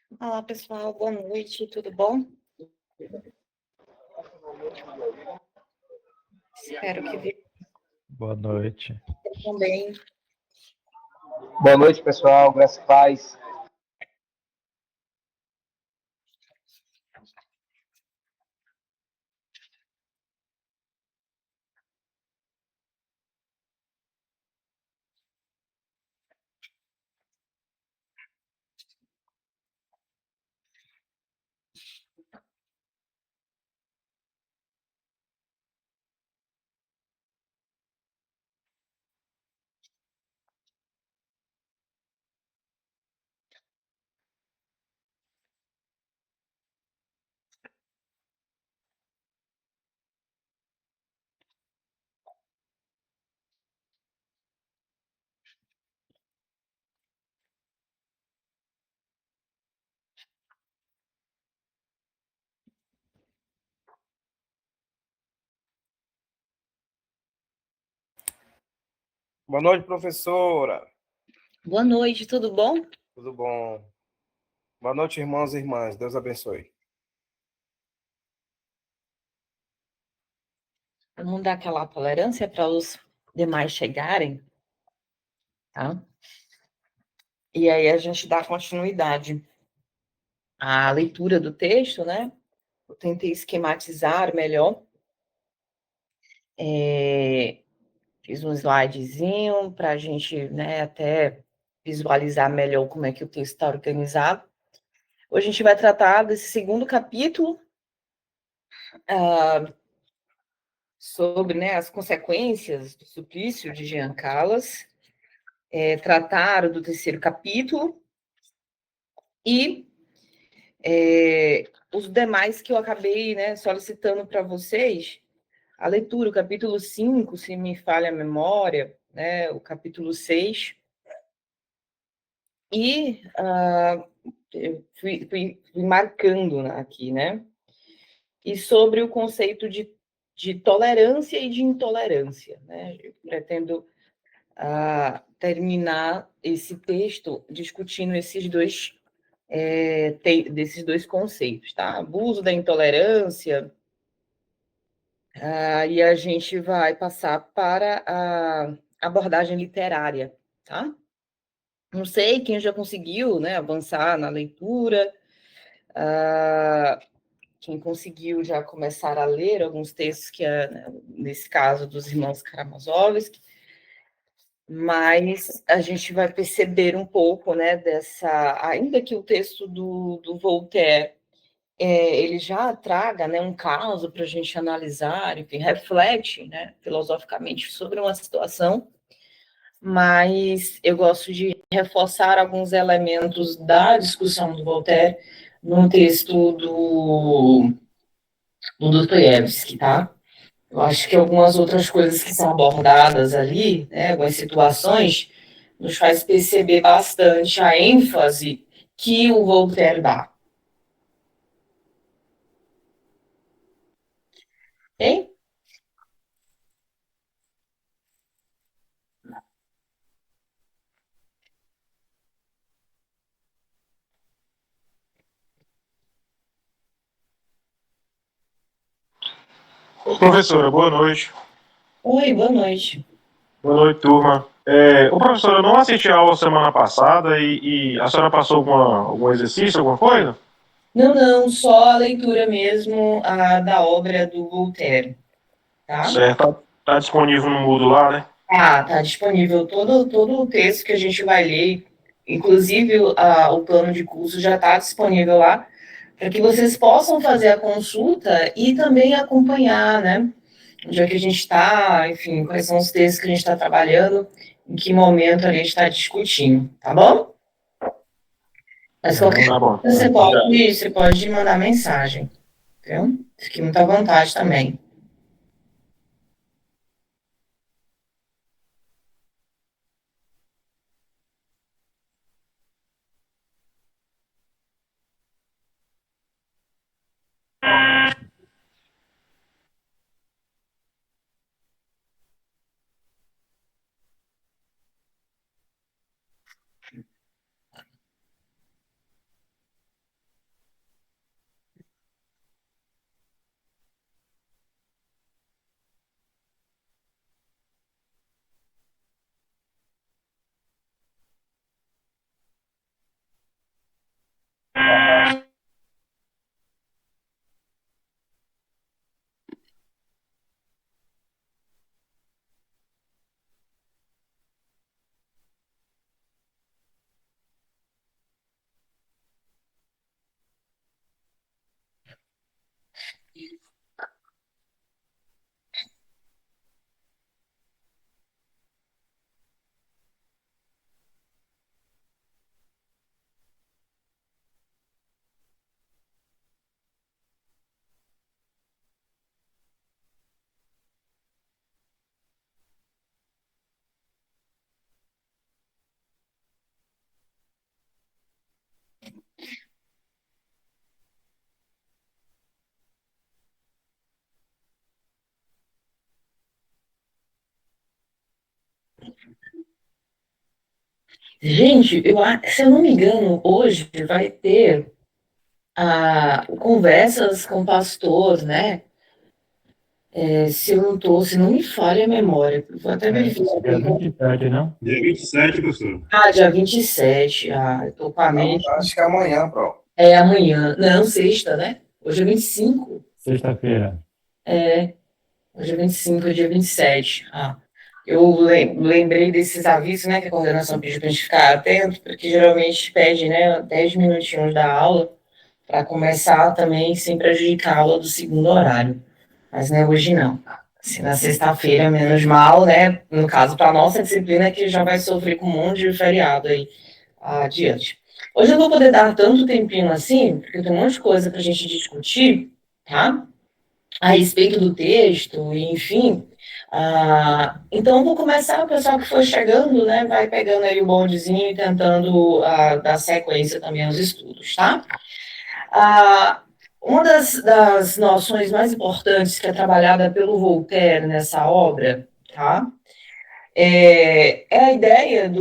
Olá, pessoal, boa noite, tudo bom? Espero que Boa noite. estejam bem. Boa noite, pessoal. Graças a paz. Boa noite, professora. Boa noite, tudo bom? Tudo bom? Boa noite, irmãos e irmãs. Deus abençoe. Vamos dar aquela tolerância para os demais chegarem, tá? E aí a gente dá continuidade à leitura do texto, né? Eu tentei esquematizar melhor. Fiz um slidezinho para a gente, né, até visualizar melhor como é que o texto está organizado. Hoje a gente vai tratar desse segundo capítulo, sobre, né, as consequências do suplício de Jean Calas, tratar do terceiro capítulo e os demais que eu acabei, né, solicitando para vocês, a leitura, o capítulo 5, se me falha a memória, né, o capítulo 6, e eu fui marcando aqui, né, e sobre o conceito de tolerância e de intolerância, né, eu pretendo terminar esse texto discutindo desses dois conceitos, tá? Abuso da intolerância, e a gente vai passar para a abordagem literária, tá? Não sei quem já conseguiu, né, avançar na leitura, quem conseguiu já começar a ler alguns textos que, né, nesse caso, dos irmãos Karamazovski, mas a gente vai perceber um pouco, né, ainda que o texto do Voltaire, ele já traga, né, um caso para a gente analisar, enfim, reflete, né, filosoficamente sobre uma situação, mas eu gosto de reforçar alguns elementos da discussão do Voltaire num texto do Dostoiévski, tá? Eu acho que algumas outras coisas que são abordadas ali, né, algumas situações, nos faz perceber bastante a ênfase que o Voltaire dá. Hein? Professora, boa noite. Oi, boa noite. Boa noite, turma. Ô, professor, eu não assisti a aula semana passada e a senhora passou algum exercício, alguma coisa? Não, só a leitura mesmo da obra do Voltaire, tá? Certo. Tá disponível no Moodle lá, né? Tá disponível todo o texto que a gente vai ler, inclusive o plano de curso já está disponível lá, para que vocês possam fazer a consulta e também acompanhar, né? Onde é que a gente está, enfim, quais são os textos que a gente está trabalhando, em que momento a gente está discutindo, tá bom? Mas qualquer Tá bom. coisa você pode mandar mensagem, viu? Fique muito à vontade também. Gente, se eu não me engano, hoje vai ter conversas com o pastor, né? Se não me falha a memória, vou até verificar. Dia 27, não? Dia 27, professor. Dia 27, eu tô com a mente. Acho que é amanhã, Pro. É amanhã, não, sexta, né? Hoje é 25. Sexta-feira. Hoje é 25, é dia 27. Eu lembrei desses avisos, né, que a coordenação pediu para a gente ficar atento, porque geralmente pede, né, 10 minutinhos da aula para começar também sem prejudicar a aula do segundo horário. Mas, né, hoje não. Se na sexta-feira, menos mal, né, no caso, para a nossa disciplina, que já vai sofrer com um monte de feriado aí adiante. Hoje eu não vou poder dar tanto tempinho assim, porque tem um monte de coisa para a gente discutir, tá? A respeito do texto, enfim. Então, vou começar, o pessoal que for chegando, né, vai pegando aí o bondezinho e tentando dar sequência também aos estudos, tá? Uma das noções mais importantes que é trabalhada pelo Voltaire nessa obra, tá? É a ideia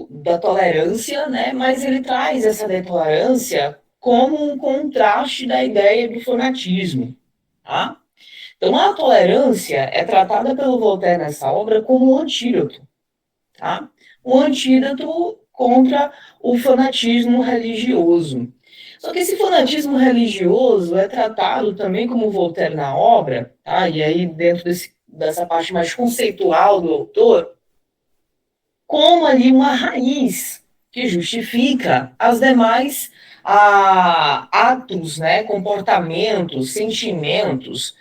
da tolerância, né, mas ele traz essa tolerância como um contraste da ideia do fanatismo, tá? Então, a tolerância é tratada pelo Voltaire nessa obra como um antídoto, tá? Um antídoto contra o fanatismo religioso. Só que esse fanatismo religioso é tratado também como Voltaire na obra, tá? E aí dentro dessa parte mais conceitual do autor, como ali uma raiz que justifica as demais atos, né, comportamentos, sentimentos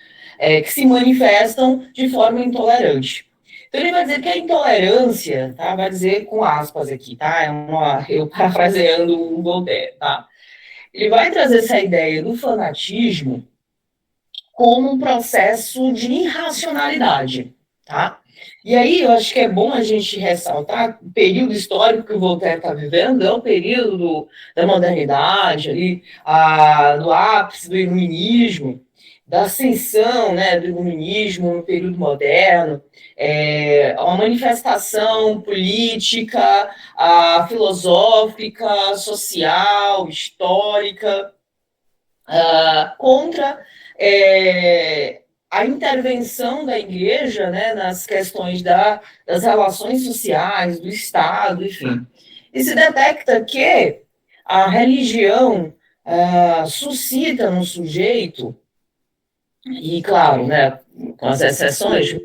que se manifestam de forma intolerante. Então ele vai dizer que a intolerância, tá, vai dizer com aspas aqui, tá, eu parafraseando o Voltaire, tá, ele vai trazer essa ideia do fanatismo como um processo de irracionalidade, tá? E aí eu acho que é bom a gente ressaltar o período histórico que o Voltaire está vivendo, é o período da modernidade, ali, do ápice do iluminismo, da ascensão, né, do iluminismo no período moderno, uma manifestação política, filosófica, social, histórica, contra a intervenção da igreja, né, nas questões das relações sociais, do Estado, enfim. E se detecta que a religião suscita no sujeito, e claro, né, com as exceções,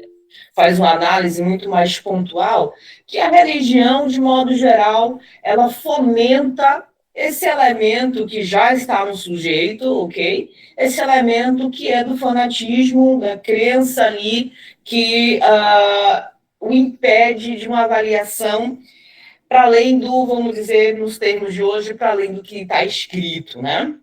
faz uma análise muito mais pontual, que a religião, de modo geral, ela fomenta esse elemento que já está no sujeito, ok? Esse elemento que é do fanatismo, da crença ali, que o impede de uma avaliação para além do, vamos dizer, nos termos de hoje, para além do que está escrito, né?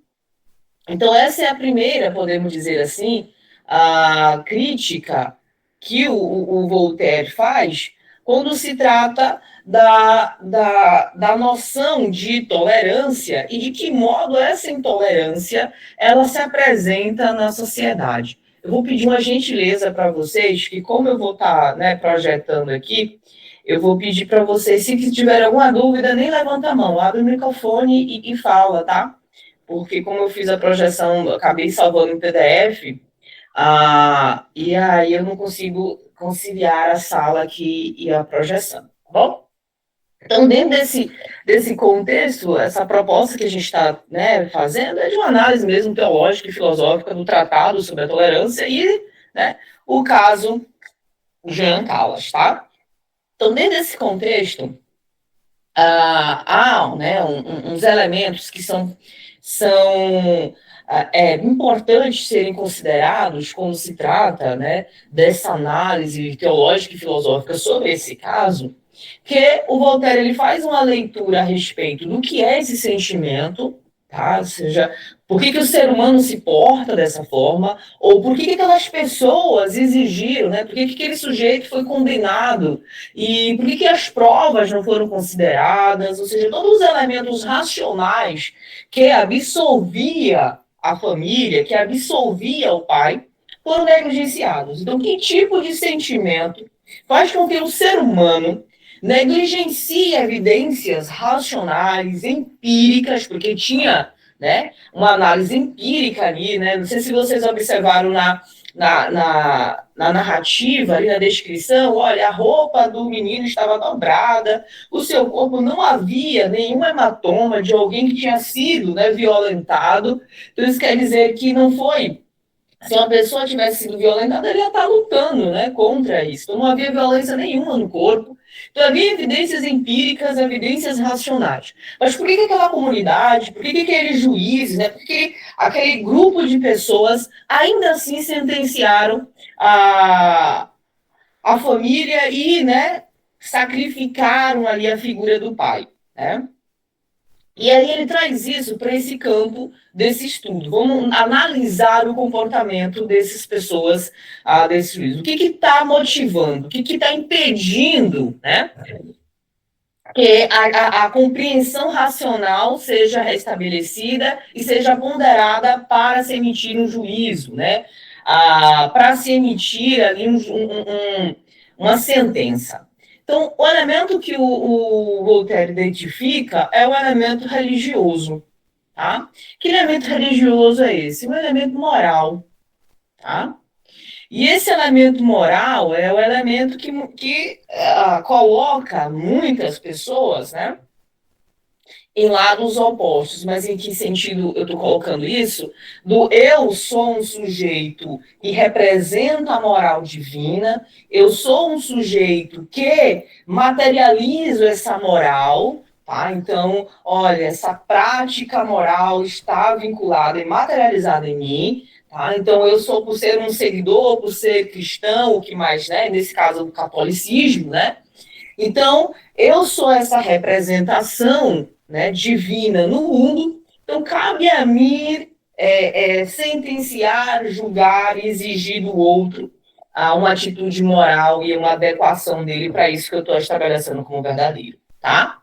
Então, essa é a primeira, podemos dizer assim, a crítica que o Voltaire faz quando se trata da noção de tolerância e de que modo essa intolerância ela se apresenta na sociedade. Eu vou pedir uma gentileza para vocês, que como eu vou estar, né, projetando aqui, eu vou pedir para vocês, se tiver alguma dúvida, nem levanta a mão, abre o microfone e fala, tá? Porque como eu fiz a projeção, eu acabei salvando em PDF, e aí eu não consigo conciliar a sala aqui e a projeção, tá bom? Então, dentro desse contexto, essa proposta que a gente está, né, fazendo é de uma análise mesmo teológica e filosófica do Tratado sobre a Tolerância e, né, o caso Jean Callas, tá? Então, dentro desse contexto, há né, uns elementos que são importantes serem considerados quando se trata, né, dessa análise teológica e filosófica sobre esse caso, que o Voltaire ele faz uma leitura a respeito do que é esse sentimento, tá? Ou seja, por que o ser humano se porta dessa forma, ou por que aquelas pessoas exigiram, né? Por que aquele sujeito foi condenado, e por que as provas não foram consideradas, ou seja, todos os elementos racionais que absolvia a família, que absolvia o pai, foram negligenciados. Então, que tipo de sentimento faz com que o ser humano negligencia evidências racionais, empíricas, porque tinha, né, uma análise empírica ali, né? Não sei se vocês observaram na narrativa, ali na descrição, olha, a roupa do menino estava dobrada, o seu corpo não havia nenhum hematoma de alguém que tinha sido, né, violentado. Então, isso quer dizer que não foi. Se uma pessoa tivesse sido violentada, ele ia estar lutando, né, contra isso. Então, não havia violência nenhuma no corpo. Então, havia evidências empíricas, evidências racionais. Mas por que aquela comunidade, por que aqueles juízes, né, por que aquele grupo de pessoas ainda assim sentenciaram a família e, né, sacrificaram ali a figura do pai, né? E aí ele traz isso para esse campo desse estudo. Vamos analisar o comportamento dessas pessoas, desses juízes. O que está motivando? O que está impedindo, né, que a compreensão racional seja restabelecida e seja ponderada para se emitir um juízo, né? Para se emitir ali uma sentença. Então, o elemento que o Voltaire identifica é o elemento religioso, tá? Que elemento religioso é esse? Um elemento moral, tá? E esse elemento moral é o elemento que coloca muitas pessoas, né, em lados opostos. Mas em que sentido eu estou colocando isso? Do eu sou um sujeito que representa a moral divina, eu sou um sujeito que materializo essa moral, tá? Então, olha, essa prática moral está vinculada e materializada em mim. Tá? Então, eu sou, por ser um seguidor, por ser cristão, o que mais, né? Nesse caso, o catolicismo, né? Então, eu sou essa representação, né, divina no mundo, então cabe a mim sentenciar, julgar, exigir do outro uma atitude moral e uma adequação dele para isso que eu estou estabelecendo como verdadeiro, tá?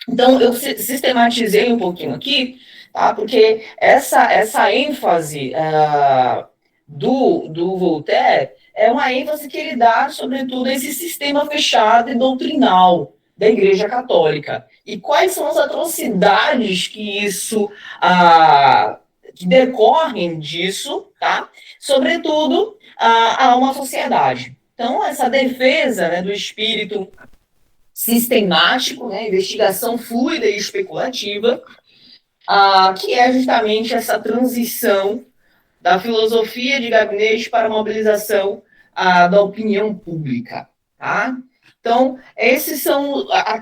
Então, eu sistematizei um pouquinho aqui, tá? Porque essa ênfase do Voltaire é uma ênfase que ele dá, sobretudo, a esse sistema fechado e doutrinal da Igreja Católica. E quais são as atrocidades que isso que decorrem disso, tá? Sobretudo, a uma sociedade. Então, essa defesa, né, do espírito sistemático, né, investigação fluida e especulativa, que é justamente essa transição da filosofia de gabinete para a mobilização da opinião pública, tá? Então, esses são a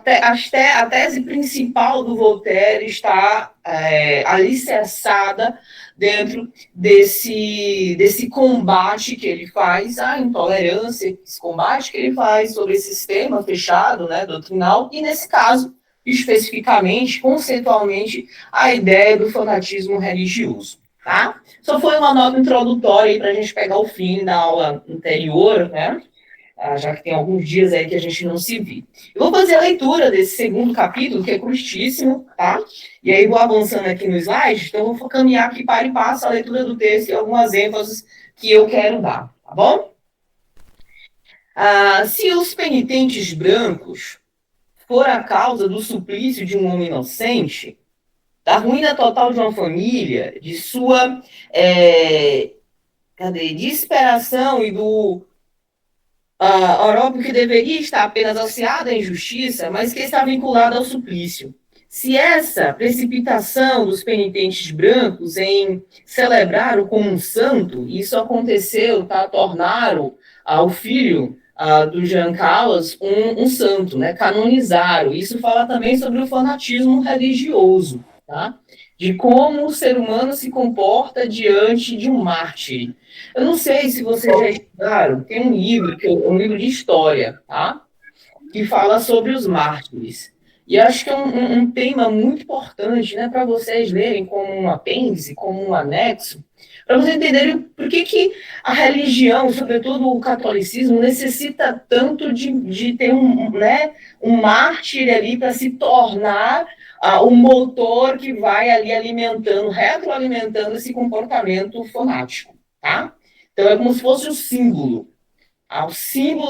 tese principal do Voltaire está alicerçada dentro desse combate que ele faz à intolerância, esse combate que ele faz sobre esse sistema fechado, né, doutrinal, e nesse caso, especificamente, conceitualmente, a ideia do fanatismo religioso, tá? Só foi uma nota introdutória para a gente pegar o fim da aula anterior, né? Já que tem alguns dias aí que a gente não se viu. Eu vou fazer a leitura desse segundo capítulo, que é curtíssimo, tá? E aí vou avançando aqui no slide, então eu vou caminhar aqui para e passo a leitura do texto e algumas ênfases que eu quero dar, tá bom? Se os penitentes brancos for a causa do suplício de um homem inocente, da ruína total de uma família, de sua desesperação e do oróbio que deveria estar apenas associado à injustiça, mas que está vinculado ao suplício. Se essa precipitação dos penitentes brancos em celebrar-o como um santo, isso aconteceu, tá? Tornaram o filho do Jean Carlos um santo, né? Canonizaram. Isso fala também sobre o fanatismo religioso, tá? De como o ser humano se comporta diante de um mártir. Eu não sei se vocês já estudaram, tem um livro, que é um livro de história, tá? Que fala sobre os mártires. E acho que é um tema muito importante, né, para vocês lerem como um apêndice, como um anexo, para vocês entenderem por que a religião, sobretudo o catolicismo, necessita tanto de ter um mártir ali para se tornar o motor que vai ali alimentando, retroalimentando esse comportamento fanático, tá? Então é como se fosse o símbolo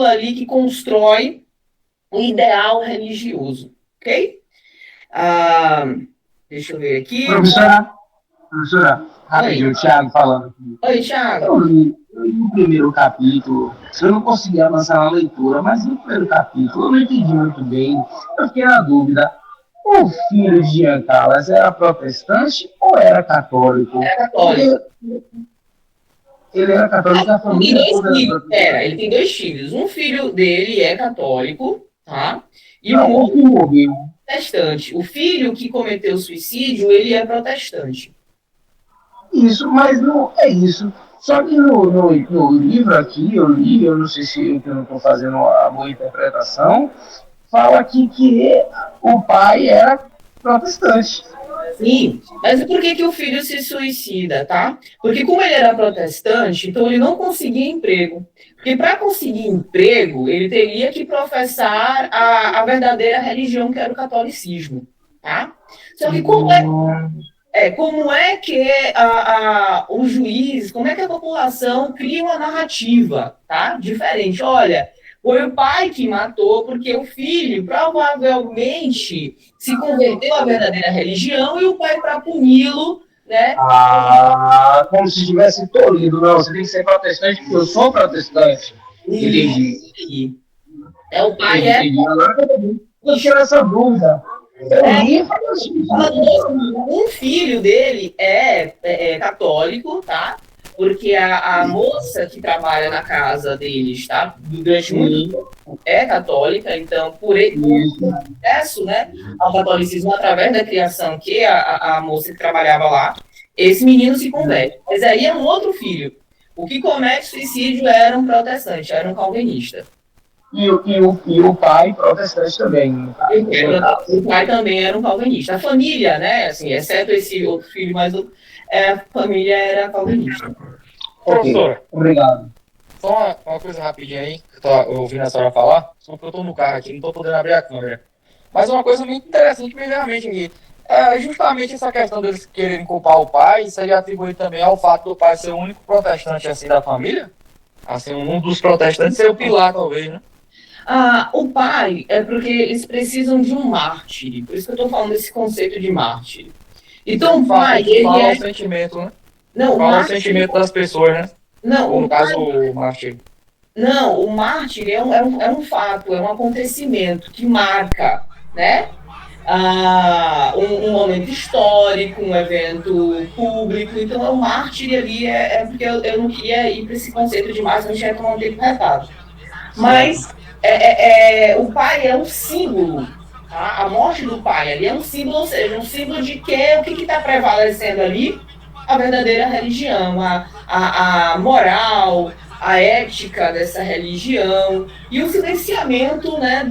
ali que constrói o ideal religioso, ok? Ah, deixa eu ver aqui. Professora, rapidinho, o Thiago falando aqui. Oi, Thiago. Eu li o primeiro capítulo, eu não consegui avançar na leitura, mas no primeiro capítulo eu não entendi muito bem. Eu fiquei na dúvida. O filho de Jean Carlos era protestante ou era católico? É católico. Ele era católico, a família toda era protestante. Ele tem 2 filhos. Um filho dele é católico, tá? E Não, um o outro que morreu. protestante. O filho que cometeu suicídio, ele é protestante. Isso, mas não é isso. Só que no livro aqui, eu li, eu não sei se eu não estou fazendo a boa interpretação, fala aqui que o pai era protestante. Sim, mas por que o filho se suicida, tá? Porque como ele era protestante, então ele não conseguia emprego. Porque para conseguir emprego, ele teria que professar a verdadeira religião, que era o catolicismo, tá? Só que como é que o juiz, como é que a população cria uma narrativa, tá? Diferente. Olha, foi o pai que matou porque o filho provavelmente se converteu à verdadeira religião e o pai, para puni-lo, né? Como se tivesse tolhido. Não, você tem que ser protestante porque eu sou protestante. Entendi. O pai Entendi. Agora eu tiro essa dúvida. Um filho dele é católico, tá? Porque a moça que trabalha na casa deles, tá? Durante muito tempo é católica, então, por acesso, né, ao catolicismo através da criação que a moça que trabalhava lá, esse menino se converte. Mas aí é um outro filho. O que comete suicídio era um protestante, era um calvinista. E o pai protestante também. O pai também era um calvinista. A família, né, assim, exceto esse outro filho, mas a família era calvinista. Professor, obrigado. Só uma coisa rapidinha aí, que eu tô ouvindo a senhora falar, só porque eu tô no carro aqui, não tô podendo abrir a câmera. Mas uma coisa muito interessante me veio à mente aqui. É justamente essa questão deles quererem culpar o pai, seria atribuído também ao fato do pai ser o único protestante assim da família? Assim, um dos protestantes ser o pilar, talvez, né? O pai é porque eles precisam de um mártir, por isso que eu estou falando desse conceito de mártir. Então, o pai, ele fala o sentimento, né? Não, fala o sentimento das pessoas, né? Não, ou no caso, o mártir. Não, o mártir é um fato, é um acontecimento que marca, né? Um momento histórico, um evento público. Então, o mártir ali porque eu não queria ir para esse conceito de mártir, não tinha tomado um tempo retado. Mas o pai é um símbolo, tá? A morte do pai ali é um símbolo, ou seja, um símbolo de o que está prevalecendo ali? A verdadeira religião, a moral, a ética dessa religião e o silenciamento, né,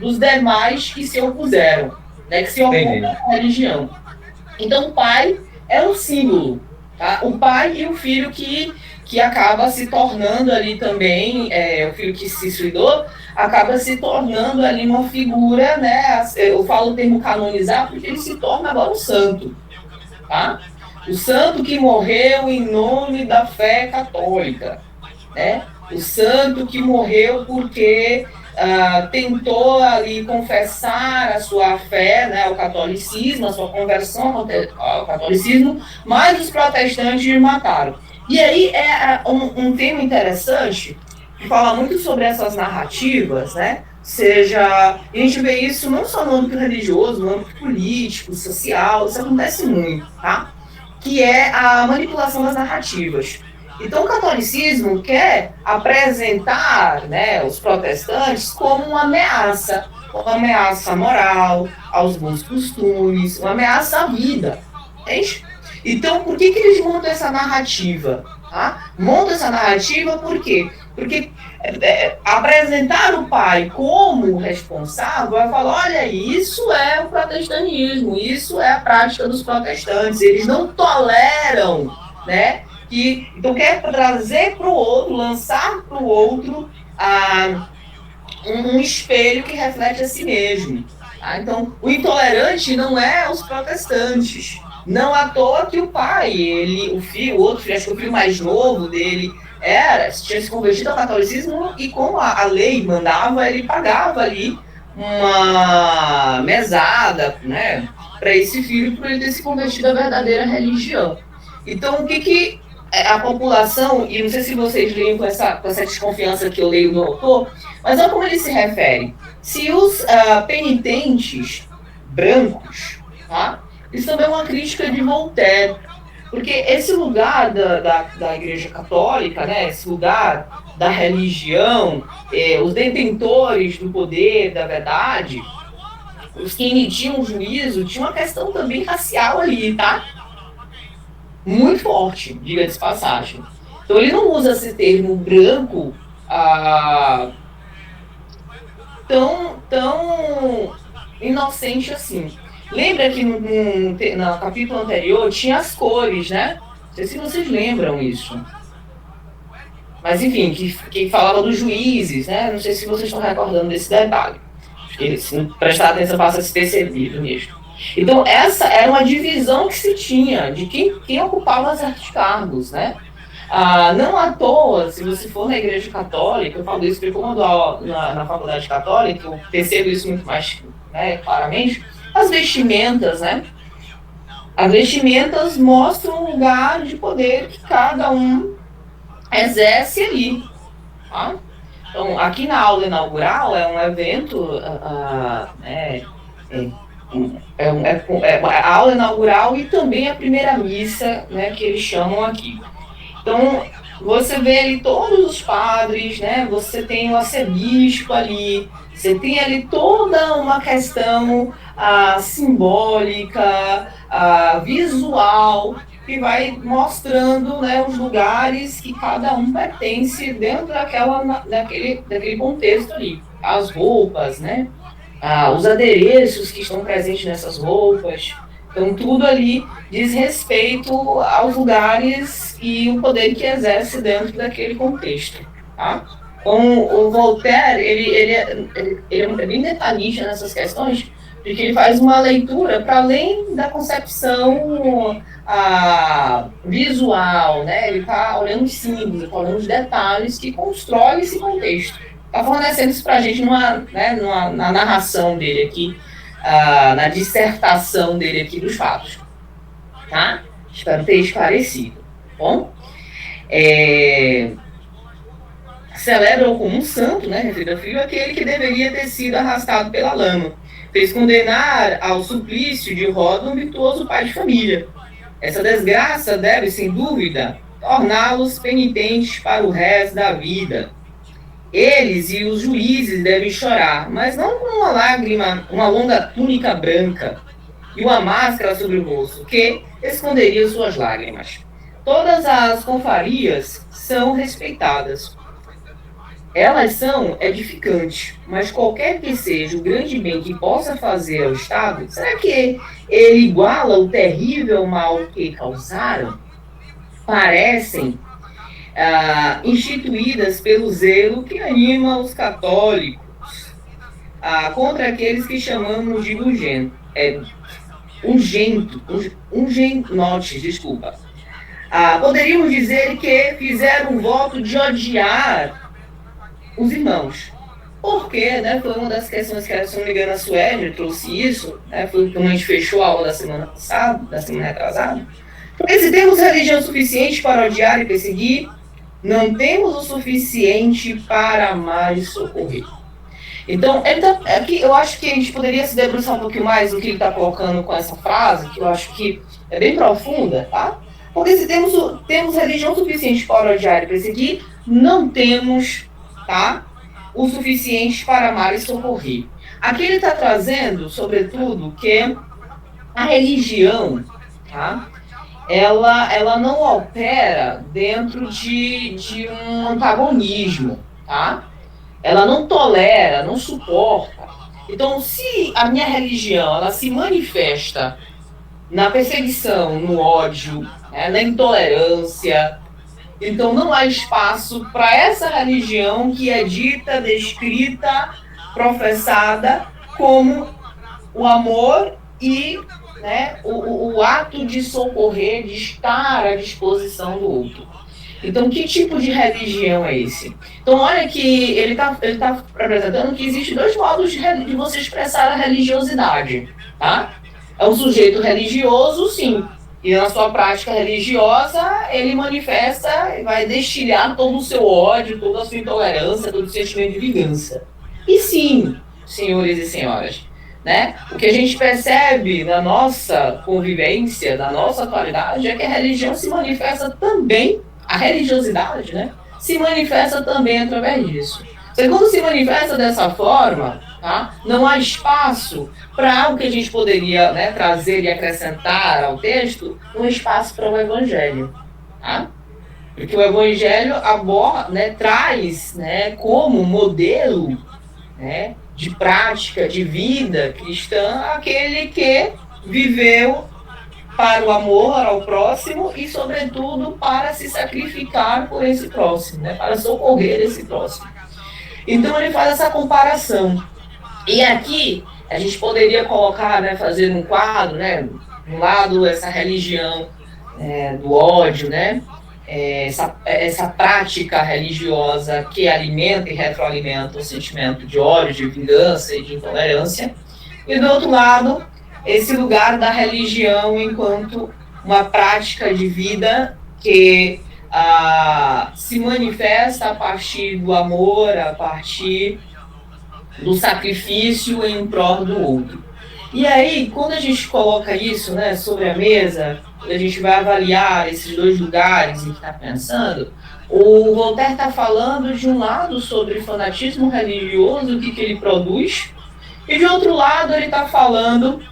dos demais que se opuseram, né, que se opõem à religião. Então, o pai é um símbolo, tá? O pai e o filho que acaba se tornando ali também, o filho que se suicidou, acaba se tornando ali uma figura, né? Eu falo o termo canonizar porque ele se torna agora um santo, tá? O santo que morreu em nome da fé católica, né? O santo que morreu porque tentou ali confessar a sua fé, né, ao catolicismo, a sua conversão ao catolicismo, mas os protestantes mataram. E aí um tema interessante que fala muito sobre essas narrativas, né? A gente vê isso não só no âmbito religioso, no âmbito político, social, isso acontece muito, tá? Que é a manipulação das narrativas. Então, o catolicismo quer apresentar, né, os protestantes como uma ameaça moral, aos bons costumes, uma ameaça à vida. Entende? Então, por que eles montam essa narrativa? Tá? Montam essa narrativa por quê? Porque apresentar o pai como responsável vai falar, olha, isso é o protestantismo, isso é a prática dos protestantes, eles não toleram, né? Então quer trazer para o outro, lançar para o outro um espelho que reflete a si mesmo. Tá? Então, o intolerante não é os protestantes. Não à toa que o pai, o outro filho, acho que o filho mais novo dele tinha se convertido ao catolicismo e como a lei mandava, ele pagava ali uma mesada, né, para esse filho, para ele ter se convertido à verdadeira religião. Então, o que a população, e não sei se vocês leem com essa desconfiança que eu leio do autor, mas olha como ele se refere. Se os penitentes brancos, tá, isso também é uma crítica de Voltaire, porque esse lugar da Igreja Católica, né, esse lugar da religião, os detentores do poder, da verdade, os que emitiam juízo, tinha uma questão também racial ali, tá? Muito forte, diga-se de passagem. Então ele não usa esse termo branco tão inocente assim. Lembra que no capítulo anterior tinha as cores, né? Não sei se vocês lembram isso. Mas enfim, que falava dos juízes, né? Não sei se vocês estão recordando desse detalhe. Se não prestar atenção, passa a se perceber mesmo. Então, essa era uma divisão que se tinha de quem ocupava certos cargos, né? Não à toa, se você for na Igreja Católica, eu falo isso porque como eu dou na Faculdade Católica, eu percebo isso muito mais, né, claramente, as vestimentas, né? As vestimentas mostram o lugar de poder que cada um exerce ali, tá? Então, aqui na aula inaugural é um evento, a aula inaugural e também a primeira missa, né, que eles chamam aqui. Então, você vê ali todos os padres, né, você tem o arcebispo ali, você tem ali toda uma questão simbólica, visual, que vai mostrando, né, os lugares que cada um pertence dentro daquele contexto ali. As roupas, né, os adereços que estão presentes nessas roupas. Então, tudo ali diz respeito aos lugares e o poder que exerce dentro daquele contexto. Tá? Então, o Voltaire, ele é bem detalhista nessas questões, porque ele faz uma leitura para além da concepção visual, né? Ele está olhando os símbolos, está olhando os detalhes que constroem esse contexto. Está fornecendo isso para a gente na narração dele aqui, na dissertação dele aqui dos fatos. Tá? Espero ter esclarecido. Bom? Celebra-o como um santo, né? Referido a filho, aquele que deveria ter sido arrastado pela lama. Fez condenar ao suplício de roda um virtuoso pai de família. Essa desgraça deve, sem dúvida, torná-los penitentes para o resto da vida. Eles e os juízes devem chorar, mas não com uma lágrima, uma longa túnica branca e uma máscara sobre o rosto, que esconderia suas lágrimas. Todas as confrarias são respeitadas. Elas são edificantes, mas qualquer que seja o grande bem que possa fazer ao Estado, será que ele iguala o terrível mal que causaram? Parecem instituídas pelo zelo que anima os católicos contra aqueles que chamamos de ungenotes, desculpa. Poderíamos dizer que fizeram um voto de odiar os irmãos. Porque, né, foi uma das questões que, se não me engano, a Sueli trouxe isso, né, foi como a gente fechou a aula da semana passada, da semana retrasada. Porque se temos religião suficiente para odiar e perseguir, não temos o suficiente para amar e socorrer. Então, aqui eu acho que a gente poderia se debruçar um pouquinho mais no que ele está colocando com essa frase, que eu acho que é bem profunda, tá? Porque se temos religião suficiente para odiar e perseguir, não temos, tá, o suficiente para amar e socorrer. Aqui ele está trazendo, sobretudo, que a religião, tá, ela não opera dentro de um antagonismo, tá? Ela não tolera, não suporta. Então, se a minha religião ela se manifesta na perseguição, no ódio, né, na intolerância, então não há espaço para essa religião que é dita, descrita, professada como o amor e, né, o ato de socorrer, de estar à disposição do outro. Então, que tipo de religião é esse? Então, olha que ele tá apresentando que existe dois modos de você expressar a religiosidade, tá? É um sujeito religioso, sim, e na sua prática religiosa, ele manifesta, vai destilhar todo o seu ódio, toda a sua intolerância, todo o sentimento de vingança. E sim, senhores e senhoras, né? O que a gente percebe na nossa convivência, na nossa atualidade, é que a religião se manifesta também, a religiosidade, né? Se manifesta também através disso. Então, quando se manifesta dessa forma, tá? Não há espaço para o que a gente poderia, né, trazer e acrescentar ao texto, um espaço para o evangelho, tá? Porque o evangelho aborda, né, traz, né, como modelo, né, de prática, de vida cristã, aquele que viveu para o amor ao próximo e, sobretudo, para se sacrificar por esse próximo, né, para socorrer esse próximo. Então, ele faz essa comparação. E aqui, a gente poderia colocar, né, fazer um quadro, né, um lado essa religião do ódio, né, essa prática religiosa que alimenta e retroalimenta o sentimento de ódio, de vingança e de intolerância, e do outro lado, esse lugar da religião enquanto uma prática de vida que se manifesta a partir do amor, a partir do sacrifício em prol do outro. E aí, quando a gente coloca isso, né, sobre a mesa, quando a gente vai avaliar esses dois lugares em que está pensando, o Voltaire está falando de um lado sobre fanatismo religioso, o que ele produz, e de outro lado ele está falando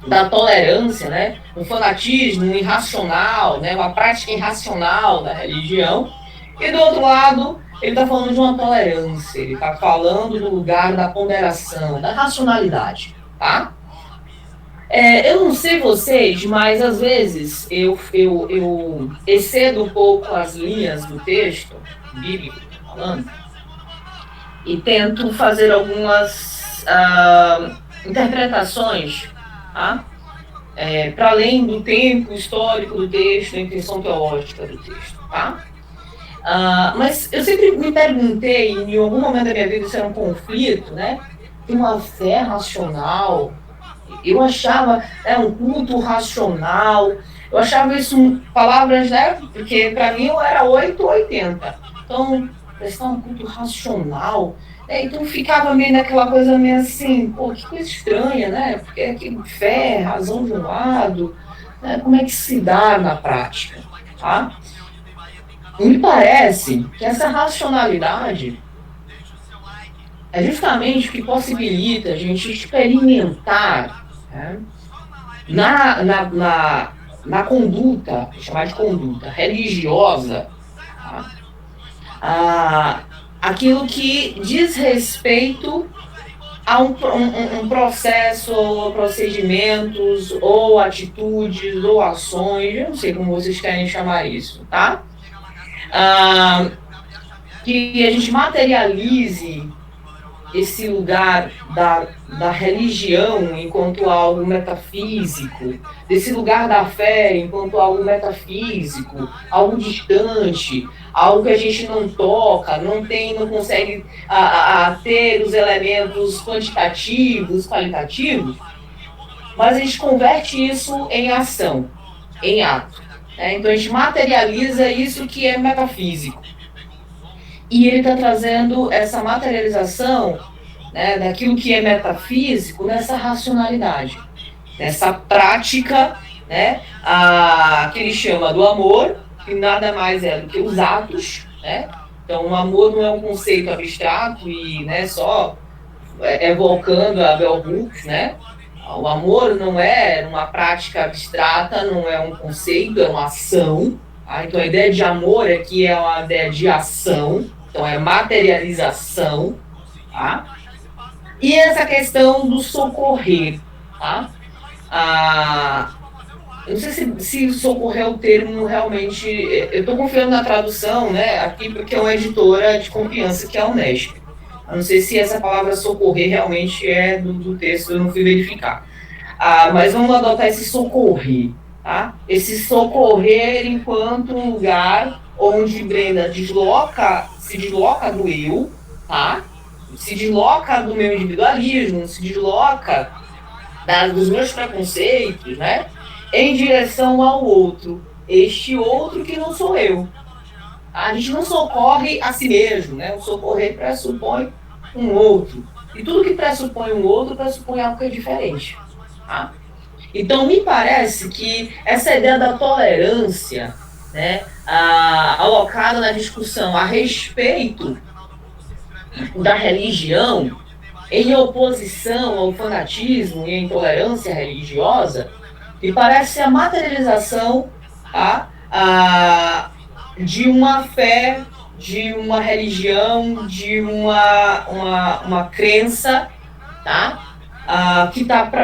da tolerância, né, um fanatismo irracional, né, uma prática irracional da religião, e do outro lado ele está falando de uma tolerância, ele está falando do lugar da ponderação, da racionalidade, tá? Eu não sei vocês, mas às vezes eu excedo um pouco as linhas do texto bíblico, falando, e tento fazer algumas interpretações, tá? Para além do tempo histórico do texto, da intenção teológica do texto, tá? Mas eu sempre me perguntei, em algum momento da minha vida, se era um conflito, né? De uma fé racional. Eu achava um culto racional. Eu achava isso palavras, né? Porque para mim eu era 8 ou 80. Então, prestar um culto racional. Então ficava meio naquela coisa meio assim, pô, que coisa estranha, né? Porque aqui fé, razão de um lado, né? Como é que se dá na prática, tá? Me parece que essa racionalidade é justamente o que possibilita a gente experimentar, né, na conduta, vou chamar de conduta religiosa, tá, aquilo que diz respeito a um processo, ou procedimentos, ou atitudes, ou ações, eu não sei como vocês querem chamar isso, tá? Que a gente materialize esse lugar da religião enquanto algo metafísico, desse lugar da fé enquanto algo metafísico, algo distante, algo que a gente não toca, não consegue ter os elementos quantitativos, qualitativos, mas a gente converte isso em ação, em ato. Então a gente materializa isso que é metafísico. E ele está trazendo essa materialização, né, daquilo que é metafísico nessa racionalidade, nessa prática, né, que ele chama do amor, que nada mais é do que os atos, né? Então o amor não é um conceito abstrato e, né, só evocando a Bell Hooks, né? O amor não é uma prática abstrata, não é um conceito, é uma ação. Então a ideia de amor aqui é uma ideia de ação, então é materialização, tá? E essa questão do socorrer, tá? Eu não sei se socorrer é o termo realmente. Eu estou confiando na tradução, né, aqui, porque é uma editora de confiança, que é a Unesp. Eu não sei se essa palavra socorrer realmente é do texto, eu não fui verificar. Mas vamos adotar esse socorrer, tá? Esse socorrer enquanto lugar onde Brenda se desloca do eu, tá? Se desloca do meu individualismo, se desloca dos meus preconceitos, né? Em direção ao outro, este outro que não sou eu. A gente não socorre a si mesmo, né? O socorrer pressupõe um outro. E tudo que pressupõe um outro pressupõe algo que é diferente, tá? Então, me parece que essa ideia da tolerância, né, alocada na discussão a respeito da religião, em oposição ao fanatismo e à intolerância religiosa, me parece a materialização, tá, de uma fé, de uma religião, de uma crença, tá?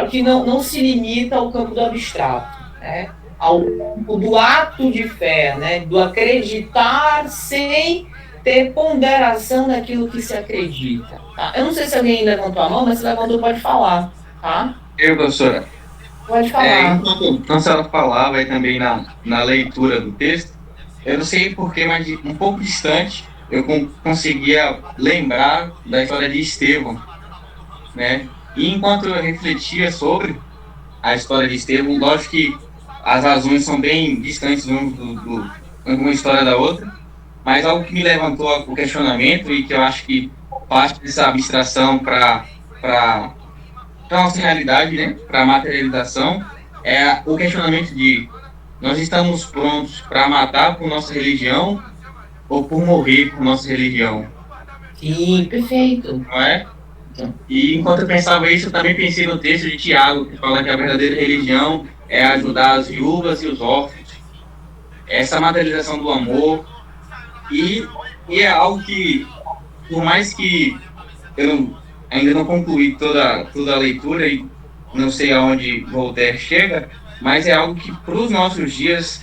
Que não se limita ao campo do abstrato, né? Ao campo do ato de fé, né? Do acreditar sem ter ponderação naquilo que se acredita. Tá? Eu não sei se alguém levantou a mão, mas se levantou pode falar, tá? Eu, professora. Pode falar. Enquanto a senhora falava aí também na leitura do texto, eu não sei porquê, mas um pouco distante, eu conseguia lembrar da história de Estevão, né? E enquanto eu refletia sobre a história de Estevão, lógico que as razões são bem distantes uma história da outra, mas algo que me levantou o questionamento e que eu acho que parte dessa abstração para a nossa realidade, né, para a materialização, é o questionamento de nós estamos prontos para matar por nossa religião ou por morrer por nossa religião? Sim, perfeito. Não é? E enquanto eu pensava isso, eu também pensei no texto de Tiago, que fala que a verdadeira religião é ajudar as viúvas e os órfãos. Essa materialização do amor. E é algo que, por mais que eu ainda não concluí toda a leitura e não sei aonde Voltaire chega, mas é algo que, para os nossos dias,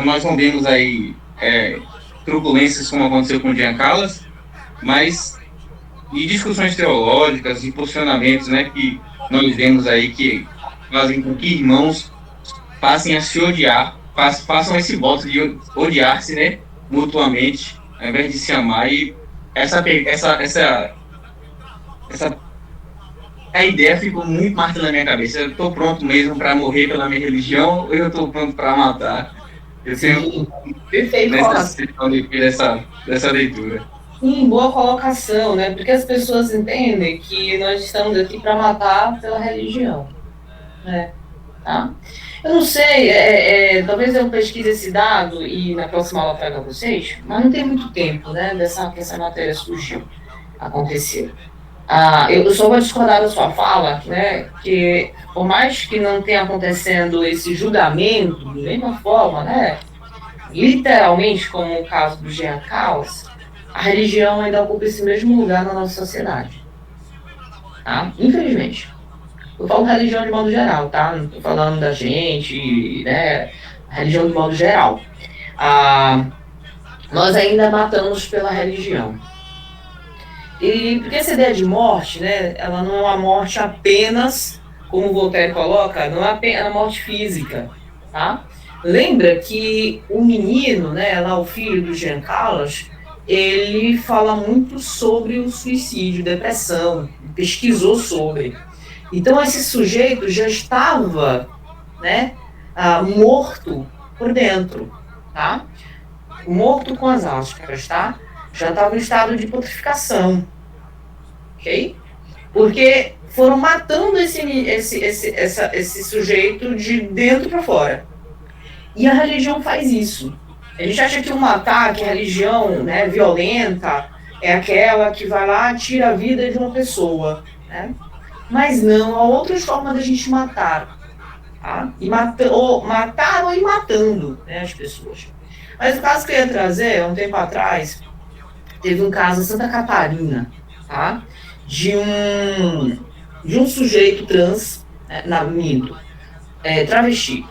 nós não vemos aí turbulências como aconteceu com Jean Callas, mas e discussões teológicas e posicionamentos, né, que nós vemos aí que fazem com que irmãos passem a se odiar, façam esse voto de odiar-se, né, mutuamente, ao invés de se amar. E a ideia ficou muito marcada na minha cabeça. Eu estou pronto mesmo para morrer pela minha religião ou eu estou pronto para matar? Eu tenho dessa leitura. Sim, boa colocação, né? Porque as pessoas entendem que nós estamos aqui para matar pela religião, né? Tá? Eu não sei, talvez eu pesquise esse dado e na próxima aula traga a vocês, mas não tem muito tempo, né? Que essa matéria aconteceu. Eu só vou discordar da sua fala, né? Que por mais que não tenha acontecendo esse julgamento da mesma forma, né? Literalmente, como o caso do Jean Callas, a religião ainda ocupa esse mesmo lugar na nossa sociedade, tá? Infelizmente. Eu falo religião de modo geral, tá? Não estou falando da gente, né? A religião de modo geral. Nós ainda matamos pela religião. E porque essa ideia de morte, né? Ela não é uma morte apenas, como Voltaire coloca, não é apenas a morte física, tá? Lembra que o menino, né? Lá o filho do Jean Callas, ele fala muito sobre o suicídio, depressão, pesquisou sobre. Então, esse sujeito já estava, né, morto por dentro, tá? Morto com as aspas, tá? Já estava em estado de putrificação, ok? Porque foram matando esse sujeito de dentro para fora. E a religião faz isso. A gente acha que que a religião, né, violenta é aquela que vai lá e tira a vida de uma pessoa, né? Mas não, há outras formas da gente matar, tá? Matar ou ir matando, né, as pessoas. Mas o caso que eu ia trazer, um tempo atrás, teve um caso em Santa Catarina, tá? De um sujeito trans, travesti,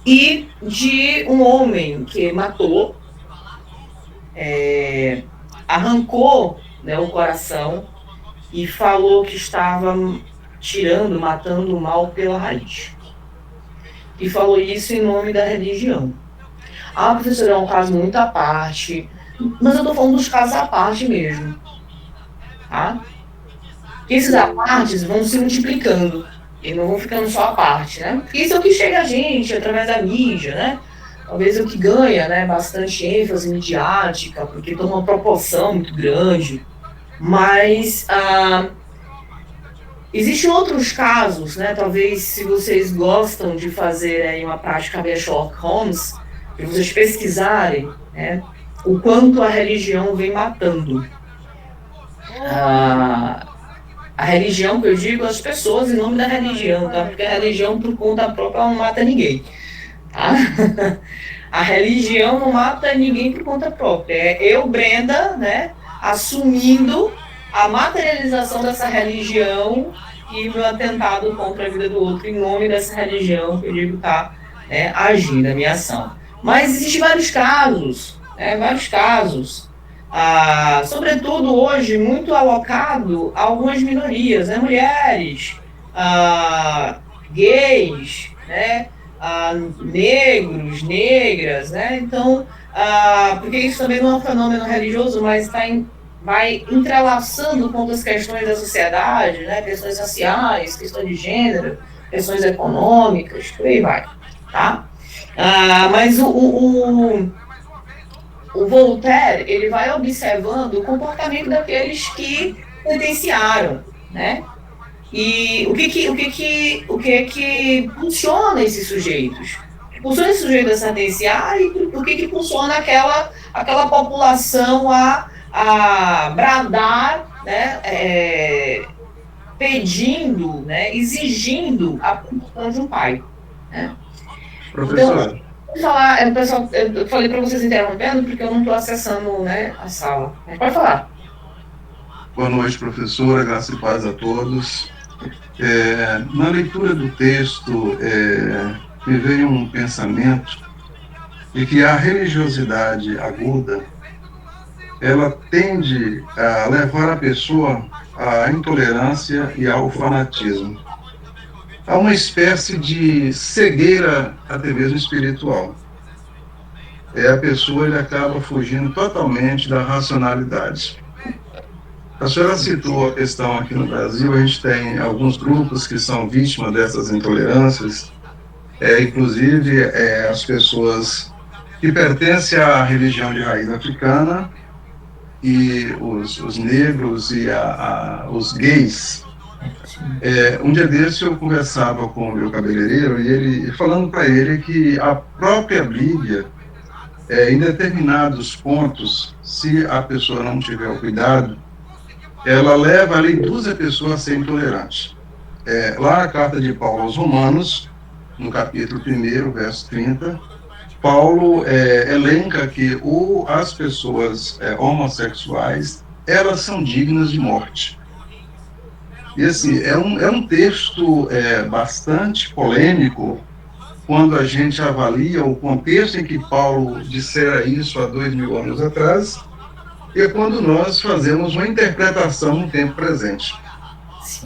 e de um homem que matou, arrancou, né, o coração e falou que estava matando o mal pela raiz. que falou isso em nome da religião. Ah, professor, é um caso muito à parte, mas eu estou falando dos casos à parte mesmo. Tá? Esses à partes vão se multiplicando e não vão ficando só à parte, né? Porque isso é o que chega a gente através da mídia, né? Talvez é o que ganha, né, bastante ênfase midiática, porque toma uma proporção muito grande. Mas existem outros casos, né? Talvez se vocês gostam de fazer aí uma prática meio Sherlock Holmes, para vocês pesquisarem, né, o quanto a religião vem matando. A religião, que eu digo, as pessoas em nome da religião, tá? Porque a religião, por conta própria, não mata ninguém. Tá? A religião não mata ninguém por conta própria. É eu, Brenda, né, assumindo a materialização dessa religião e meu atentado contra a vida do outro em nome dessa religião que eu digo tá, né, agindo a minha ação. Mas existem vários casos, né, vários casos. Sobretudo hoje, muito alocado a algumas minorias, né, mulheres, gays, né, negros, negras, né? Então, porque isso também não é um fenômeno religioso, mas vai entrelaçando com outras questões da sociedade, né? Questões sociais, questões de gênero, questões econômicas, por aí vai, tá? Mas o Voltaire, ele vai observando o comportamento daqueles que sentenciaram, né? E o que funciona esses sujeitos? Funciona esse sujeito a sentenciar e o que funciona aquela população a bradar, né, pedindo, né, exigindo a punição de um pai. Né? Professor. Então, eu falei para vocês interrompendo porque eu não estou acessando, né, a sala. Pode falar. Boa noite, professora. Graça e paz a todos. Na leitura do texto, me veio um pensamento de que a religiosidade aguda, ela tende a levar a pessoa à intolerância e ao fanatismo. Há uma espécie de cegueira, até mesmo espiritual. A pessoa ele acaba fugindo totalmente da racionalidade. A senhora citou a questão aqui no Brasil, a gente tem alguns grupos que são vítimas dessas intolerâncias, inclusive as pessoas que pertencem à religião de raiz africana e os negros e os gays. Um dia desse eu conversava com o meu cabeleireiro e ele falando para ele que a própria Bíblia, em determinados pontos, se a pessoa não tiver o cuidado, ela leva, ela induz a pessoa a ser intolerante. Lá na carta de Paulo aos Romanos, no capítulo 1, verso 30, Paulo elenca que as pessoas homossexuais, elas são dignas de morte. E assim, é um texto bastante polêmico quando a gente avalia o contexto em que Paulo dissera isso há 2000 anos atrás, e quando nós fazemos uma interpretação no tempo presente.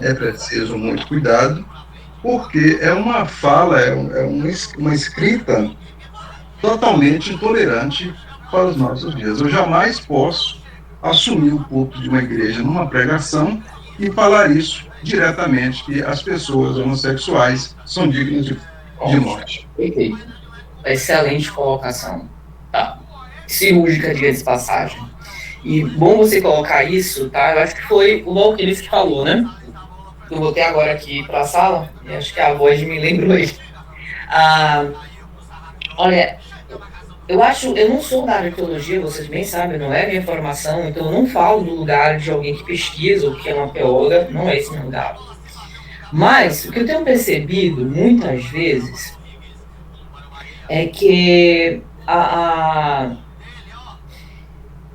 É preciso muito cuidado, porque é uma fala, uma escrita totalmente intolerante para os nossos dias. Eu jamais posso assumir o púlpito de uma igreja numa pregação e falar isso diretamente, que as pessoas homossexuais são dignas de morte. Perfeito. Excelente colocação. Tá. Cirúrgica, diga de passagem. E bom você colocar isso, tá? Eu acho que foi o Valquíris que falou, né? Eu botei agora aqui para a sala, e acho que a voz me lembrou aí. Olha, eu não sou da área de teologia, vocês bem sabem, não é minha formação, então eu não falo do lugar de alguém que pesquisa ou que é uma teóloga, não é esse meu lugar. Mas o que eu tenho percebido muitas vezes é que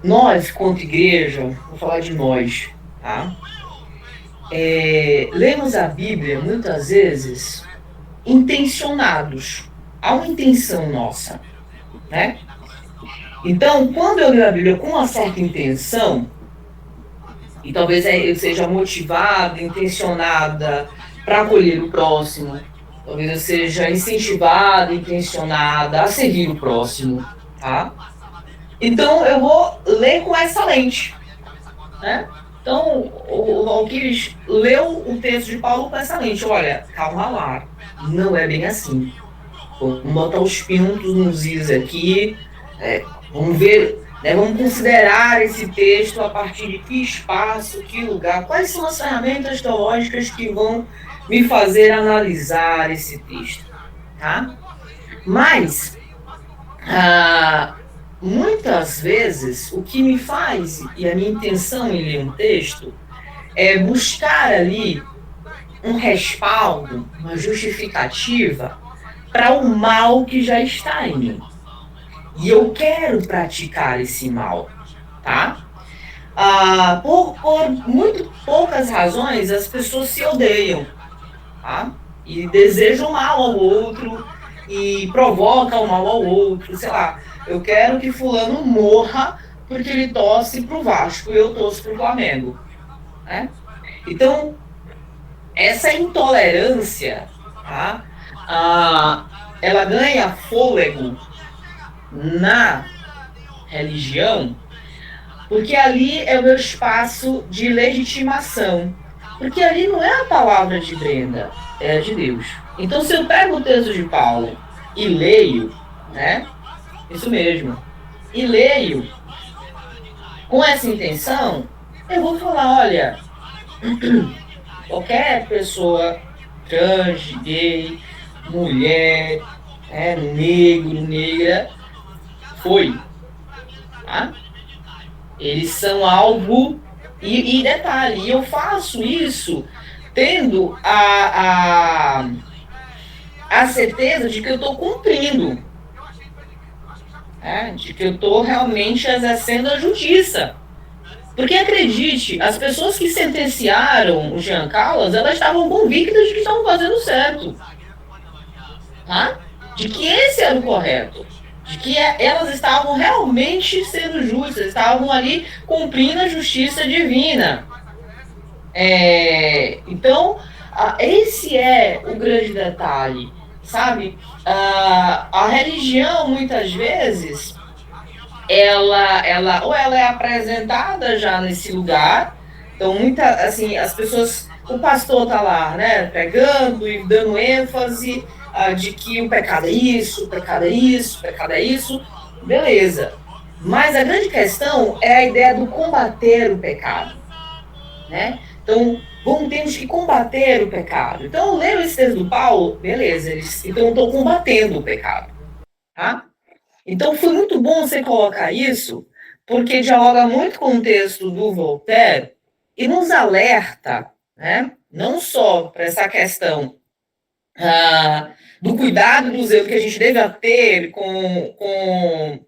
nós, quanto igreja, vou falar de nós, tá? Lemos a Bíblia muitas vezes intencionados, há uma intenção nossa, né? Então, quando eu leio a Bíblia com uma certa intenção, e talvez eu seja motivada, intencionada para acolher o próximo, talvez eu seja incentivada, intencionada a servir o próximo, tá? Então, eu vou ler com essa lente, né? Então, o Valquíris leu o texto de Paulo com essa lente. Olha, calma lá, não é bem assim. Vamos botar os pintos nos is aqui, vamos ver, né, vamos considerar esse texto a partir de que espaço, que lugar, quais são as ferramentas teológicas que vão me fazer analisar esse texto, tá? Mas, muitas vezes, o que me faz, e a minha intenção em ler um texto, é buscar ali um respaldo, uma justificativa para o mal que já está em mim. E eu quero praticar esse mal, tá? Por muito poucas razões, as pessoas se odeiam, tá? E desejam mal ao outro, e provocam o mal ao outro, sei lá. Eu quero que fulano morra porque ele torce pro Vasco e eu torço pro Flamengo, né? Então, essa intolerância, tá? Ela ganha fôlego na religião, porque ali é o meu espaço de legitimação. Porque ali não é a palavra de Brenda, é a de Deus. Então, se eu pego o texto de Paulo e leio, né? Isso mesmo. E leio com essa intenção, eu vou falar, olha, qualquer pessoa trans, gay, mulher, negro, negra, tá? Eles são alvo, e detalhe, eu faço isso tendo a certeza de que eu estou cumprindo, de que eu estou realmente exercendo a justiça. Porque, acredite, as pessoas que sentenciaram o Jean Carlos, elas estavam convictas de que estavam fazendo certo, tá? De que esse era o correto, de que elas estavam realmente sendo justas, estavam ali cumprindo a justiça divina. Então, esse é o grande detalhe, sabe? A religião, muitas vezes, ela é apresentada já nesse lugar. Então, as pessoas, o pastor tá lá, né, pregando e dando ênfase de que o pecado é isso, o pecado é isso, o pecado é isso, beleza. Mas a grande questão é a ideia do combater o pecado, né? Então, temos que combater o pecado. Então, eu leio esse texto do Paulo, beleza, então eu estou combatendo o pecado, tá? Então, foi muito bom você colocar isso, porque dialoga muito com o texto do Voltaire e nos alerta, né, não só para essa questão do cuidado, do zelo que a gente deve ter com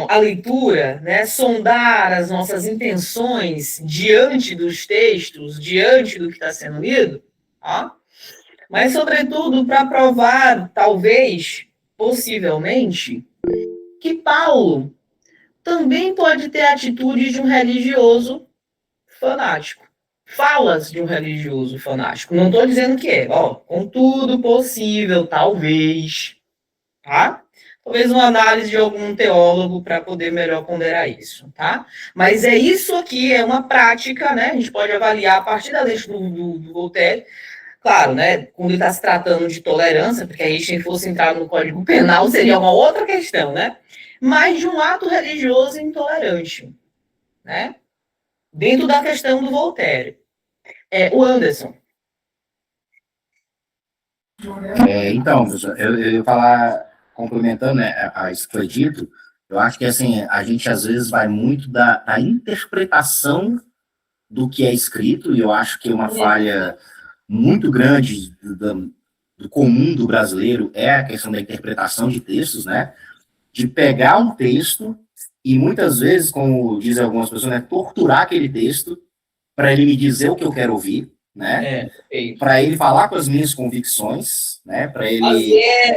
a leitura, né, sondar as nossas intenções diante dos textos, diante do que está sendo lido, tá? Mas, sobretudo, para provar, talvez, possivelmente, que Paulo também pode ter atitudes de um religioso fanático. Falas de um religioso fanático. Não estou dizendo que é. Contudo, possível, talvez. Tá? Talvez uma análise de algum teólogo para poder melhor ponderar isso. Tá? Mas é isso aqui, é uma prática, né? A gente pode avaliar a partir da lente do Voltaire. Claro, né, quando ele está se tratando de tolerância, porque aí se fosse entrar no Código Penal seria uma outra questão, né? Mas de um ato religioso intolerante, né? Dentro da questão do Voltaire. O Anderson. Então, professor, eu ia falar, complementando, né, a isso que foi dito, eu acho que, assim, a gente às vezes vai muito da interpretação do que é escrito, e eu acho que uma falha muito grande do comum do brasileiro é a questão da interpretação de textos, né? De pegar um texto e muitas vezes, como dizem algumas pessoas, né, torturar aquele texto para ele me dizer o que eu quero ouvir, né? Para ele falar com as minhas convicções, né? Para ele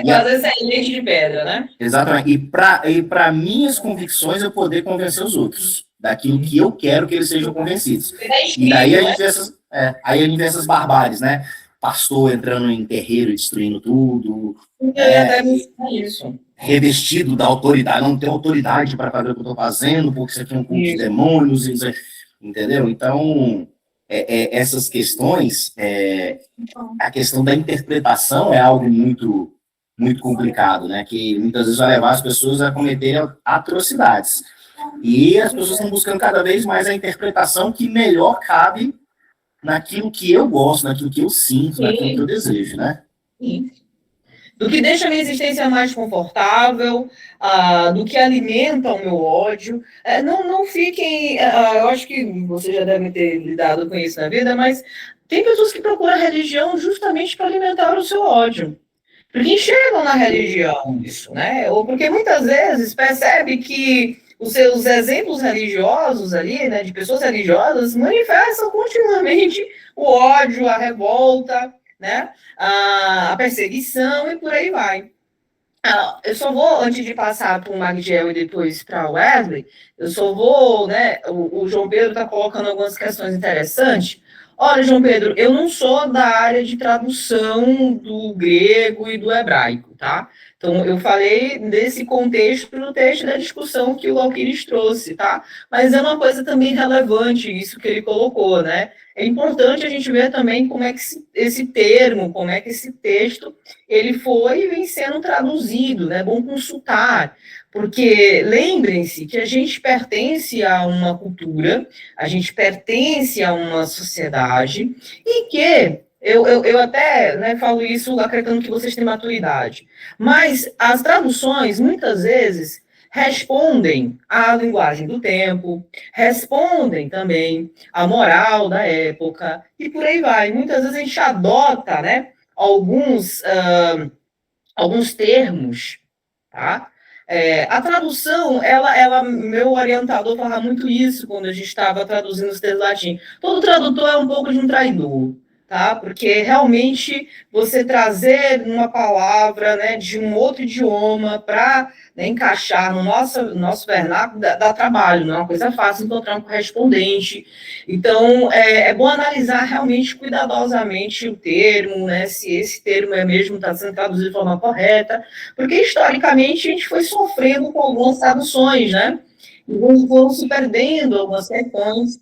fazer essa leite de pedra, né? Exatamente. E para minhas convicções eu poder convencer os outros daquilo que eu quero que eles sejam convencidos. E daí a gente vê essas barbáries, né? pastor entrando em terreiro e destruindo tudo, Isso. revestido da autoridade, não tem autoridade para fazer o que eu estou fazendo, porque isso aqui é um culto de demônios, entendeu? Então, essas questões, a questão da interpretação é algo muito, muito complicado, né? Que muitas vezes vai levar as pessoas a cometerem atrocidades. E as pessoas estão buscando cada vez mais a interpretação que melhor cabe naquilo que eu gosto, naquilo que eu sinto, naquilo que eu desejo, né? Sim. Do que deixa a minha existência mais confortável, do que alimenta o meu ódio. Não fiquem... eu acho que vocês já devem ter lidado com isso na vida, mas tem pessoas que procuram a religião justamente para alimentar o seu ódio. Porque enxergam na religião isso, né? Ou porque muitas vezes percebe que os seus exemplos religiosos ali, né, de pessoas religiosas, manifestam continuamente o ódio, a revolta, né, a perseguição e por aí vai. Eu só vou, antes de passar para o Magdiel e depois para o Wesley, eu só vou, né, o João Pedro está colocando algumas questões interessantes. Olha, João Pedro, eu não sou da área de tradução do grego e do hebraico, tá? Então, eu falei desse contexto no texto da discussão que o Alquires trouxe, tá? Mas é uma coisa também relevante isso que ele colocou, né? É importante a gente ver também como é que esse termo, como é que esse texto, ele foi e vem sendo traduzido, né? É bom consultar, porque lembrem-se que a gente pertence a uma cultura, a gente pertence a uma sociedade, e que eu até, né, falo isso acreditando que vocês têm maturidade, mas as traduções, muitas vezes, respondem à linguagem do tempo, respondem também à moral da época, e por aí vai. Muitas vezes a gente adota, né, alguns termos, tá? A tradução, meu orientador falava muito isso quando a gente estava traduzindo os textos latim. Todo tradutor é um pouco de um traidor, tá? Porque realmente você trazer uma palavra, né, de um outro idioma para, né, encaixar no nosso vernáculo dá trabalho, não é uma coisa fácil encontrar um correspondente. Então, é bom analisar realmente cuidadosamente o termo, né, se esse termo mesmo está sendo traduzido de forma correta, porque historicamente a gente foi sofrendo com algumas traduções, né? E foram se perdendo algumas questões.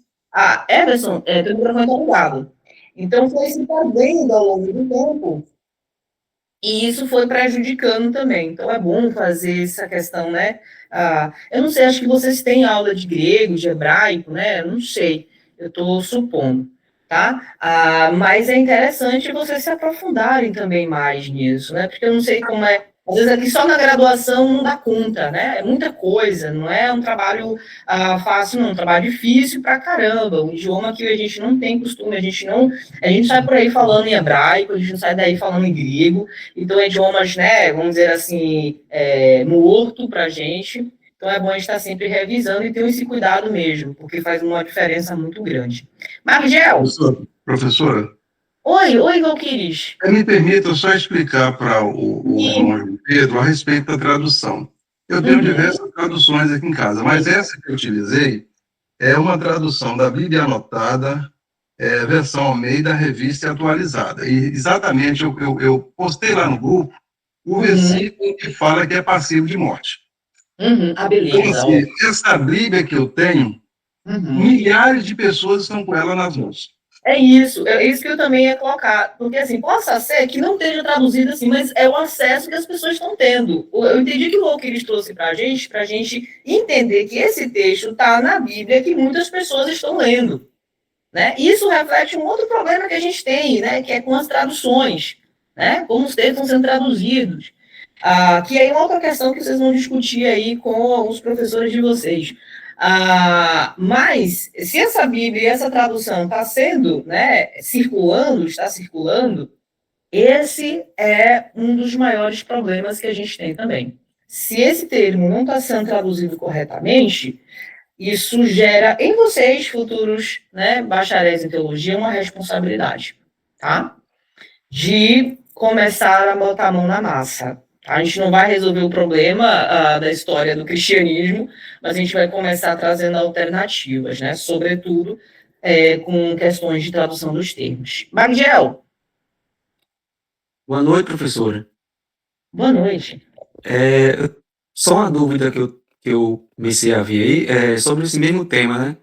Everson, teu microfone está ligado. Então, foi se perdendo ao longo do tempo, e isso foi prejudicando também. Então, é bom fazer essa questão, né? Eu não sei, acho que vocês têm aula de grego, de hebraico, né? Eu não sei, eu estou supondo, tá? Mas é interessante vocês se aprofundarem também mais nisso, né? Porque eu não sei como é. Às vezes aqui só na graduação não dá conta, né? É muita coisa, não é um trabalho fácil, não, é um trabalho difícil pra caramba, um idioma que a gente não tem costume, a gente sai por aí falando em hebraico, a gente não sai daí falando em grego, então é idiomas, né, vamos dizer assim, morto pra gente, então é bom a gente estar sempre revisando e ter esse cuidado mesmo, porque faz uma diferença muito grande. Magdiel! Professora? Oi, Valquires. Me permita só explicar para o irmão Pedro a respeito da tradução. Eu tenho diversas traduções aqui em casa, mas essa que eu utilizei é uma tradução da Bíblia Anotada, versão Almeida, revista e atualizada. E exatamente eu postei lá no grupo o versículo que fala que é passivo de morte. Beleza. Então, assim, essa Bíblia que eu tenho, milhares de pessoas estão com ela nas mãos. É isso que eu também ia colocar, porque assim, possa ser que não esteja traduzido assim, mas é o acesso que as pessoas estão tendo. Eu entendi que o Valquires trouxe para a gente entender que esse texto está na Bíblia que muitas pessoas estão lendo, né? Isso reflete um outro problema que a gente tem, né? Que é com as traduções, né? Como os textos estão sendo traduzidos. Que aí é uma outra questão que vocês vão discutir aí com os professores de vocês. Mas, se essa Bíblia e essa tradução está sendo, né, está circulando, esse é um dos maiores problemas que a gente tem também. Se esse termo não está sendo traduzido corretamente, isso gera em vocês, futuros, né, bacharéis em teologia, uma responsabilidade, tá? De começar a botar a mão na massa. A gente não vai resolver o problema da história do cristianismo, mas a gente vai começar trazendo alternativas, né? Sobretudo com questões de tradução dos termos. Magdiel. Boa noite, professora. Boa noite. Só uma dúvida que eu comecei a ver aí, sobre esse mesmo tema, né?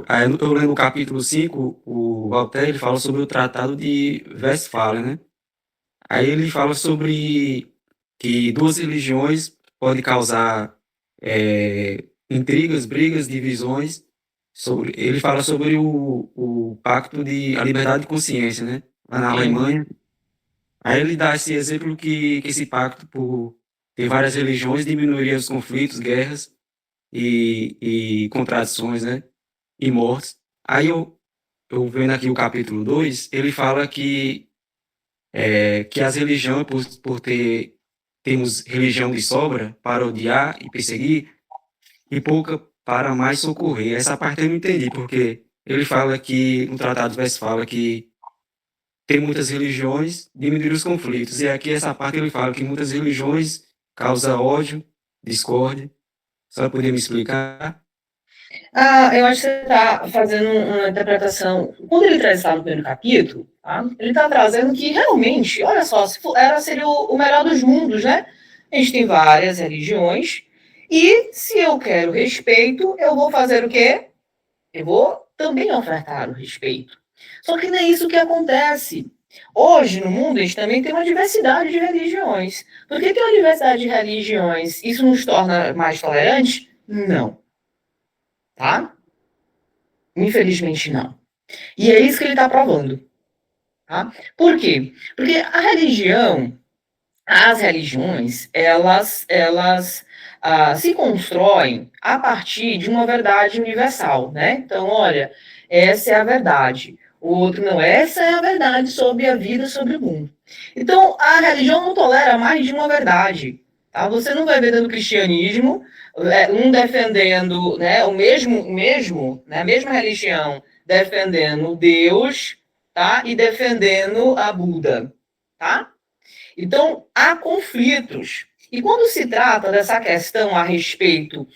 Aí eu lendo o capítulo 5, o Voltaire ele fala sobre o Tratado de Westfália, né? Aí ele fala sobre que duas religiões podem causar intrigas, brigas, divisões. Ele fala sobre o pacto de a liberdade de consciência, né? Lá na Alemanha. Aí ele dá esse exemplo que esse pacto, por ter várias religiões, diminuiria os conflitos, guerras e contradições, né? E mortes. Aí eu vendo aqui o capítulo 2, ele fala que as religiões, por termos religião de sobra para odiar e perseguir, e pouca para mais socorrer. Essa parte eu não entendi, porque ele fala que, no Tratado de Westfália, que ter muitas religiões diminuir os conflitos. E aqui essa parte ele fala que muitas religiões causam ódio, discórdia. Só poder me explicar? Eu acho que você está fazendo uma interpretação. Quando ele traz lá no primeiro capítulo, tá? Ele está trazendo que realmente, olha só, seria o melhor dos mundos, né? A gente tem várias religiões, e se eu quero respeito, eu vou fazer o quê? Eu vou também ofertar o respeito. Só que não é isso que acontece. Hoje, no mundo, a gente também tem uma diversidade de religiões. Por que tem uma diversidade de religiões? Isso nos torna mais tolerantes? Não. Tá? Infelizmente não. E é isso que ele está provando. Tá? Por quê? Porque as religiões, elas se constroem a partir de uma verdade universal, né? Então, olha, essa é a verdade. O outro não, essa é a verdade sobre a vida, sobre o mundo. Então, a religião não tolera mais de uma verdade. Tá? Você não vai ver dentro do cristianismo um defendendo, né, a mesma religião defendendo Deus, tá? E defendendo a Buda, tá? Então, há conflitos. E quando se trata dessa questão a respeito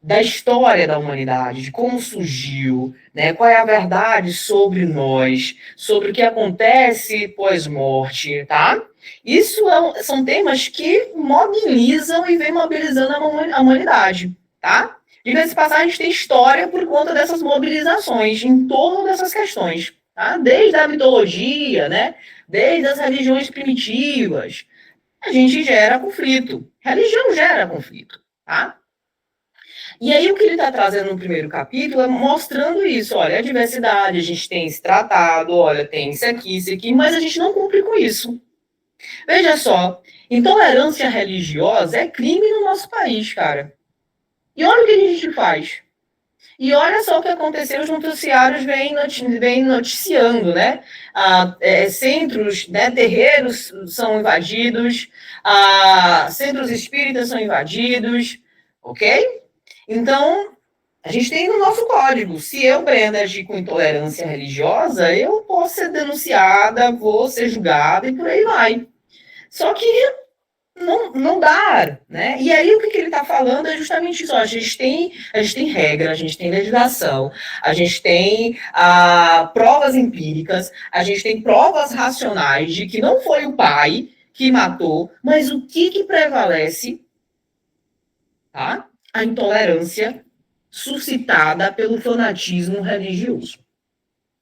da história da humanidade, de como surgiu, né, qual é a verdade sobre nós, sobre o que acontece pós-morte, tá? Isso são temas que mobilizam e vêm mobilizando a humanidade, tá? Diga-se de passagem, a gente tem história por conta dessas mobilizações, em torno dessas questões, tá? Desde a mitologia, né? Desde as religiões primitivas, a gente gera conflito. Religião gera conflito, tá? E aí o que ele está trazendo no primeiro capítulo é mostrando isso, olha, a diversidade, a gente tem esse tratado, olha, tem isso aqui, mas a gente não cumpre com isso. Veja só, intolerância religiosa é crime no nosso país, cara. E olha o que a gente faz. E olha só o que aconteceu, os noticiários vêm noticiando, né? Centros, né, terreiros são invadidos, centros espíritas são invadidos, ok? Então, a gente tem no nosso código, se eu, Brenda, agir com intolerância religiosa, eu posso ser denunciada, vou ser julgada e por aí vai. Só que não dá, né? E aí o que ele está falando é justamente isso. A gente tem regra, a gente tem legislação, a gente tem provas empíricas, a gente tem provas racionais de que não foi o pai que matou, mas o que prevalece, tá? A intolerância suscitada pelo fanatismo religioso.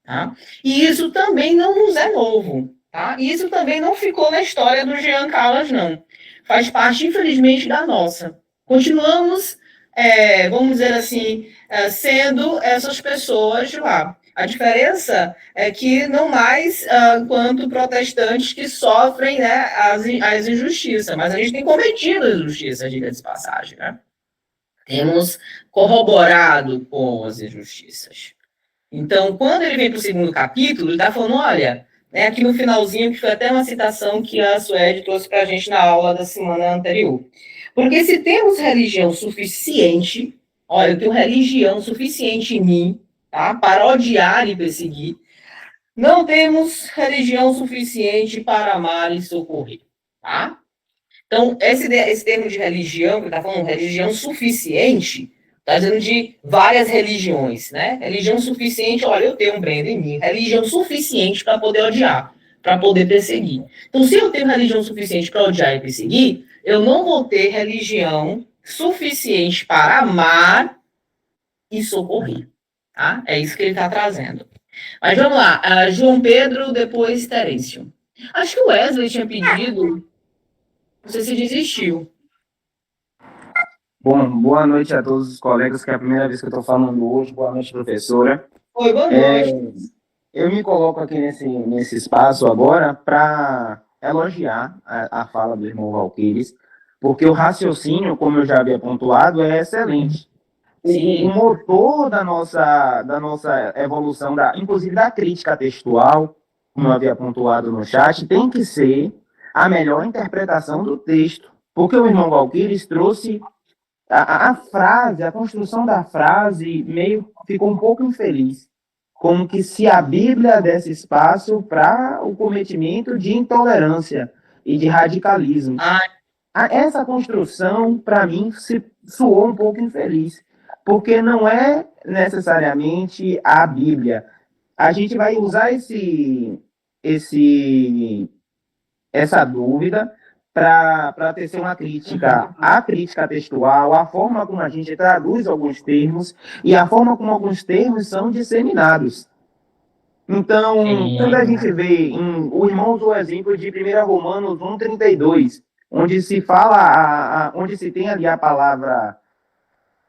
Tá? E isso também não nos é novo. Tá? E isso também não ficou na história do Jean Carlos, não. Faz parte, infelizmente, da nossa. Continuamos, vamos dizer assim, sendo essas pessoas de lá. A diferença é que não mais quanto protestantes que sofrem, né, as injustiças, mas a gente tem cometido as injustiças, diga de passagem, né? Temos corroborado com as injustiças. Então, quando ele vem para o segundo capítulo, ele está falando, olha, né, aqui no finalzinho, que foi até uma citação que a Suede trouxe para a gente na aula da semana anterior. Porque se temos religião suficiente, olha, eu tenho religião suficiente em mim, tá, para odiar e perseguir, não temos religião suficiente para amar e socorrer, tá? Então, esse termo de religião, que está falando religião suficiente, Está dizendo de várias religiões, né? Religião suficiente, olha, eu tenho um Brenda em mim, religião suficiente para poder odiar, para poder perseguir. Então, se eu tenho religião suficiente para odiar e perseguir, eu não vou ter religião suficiente para amar e socorrer. Tá? É isso que ele está trazendo. Mas vamos lá, João Pedro, depois Terêncio. Acho que o Wesley tinha pedido, não sei se desistiu. Bom, boa noite a todos os colegas, que é a primeira vez que eu estou falando hoje. Boa noite, professora. Oi, boa noite. Eu me coloco aqui nesse espaço agora para elogiar a fala do irmão Valquíris, porque o raciocínio, como eu já havia pontuado, é excelente. O motor da nossa evolução, inclusive da crítica textual, como eu havia pontuado no chat, tem que ser a melhor interpretação do texto, porque o irmão Valquíris trouxe a frase, a construção da frase meio ficou um pouco infeliz, como que se a Bíblia desse espaço para o cometimento de intolerância e de radicalismo. Essa construção, para mim, se soou um pouco infeliz, porque não é necessariamente a Bíblia. A gente vai usar essa dúvida para tecer uma crítica à crítica textual, a forma como a gente traduz alguns termos e a forma como alguns termos são disseminados. Então, quando a gente vê, o irmão usou o exemplo de 1 Romanos 1,32, onde se fala, onde se tem ali a palavra,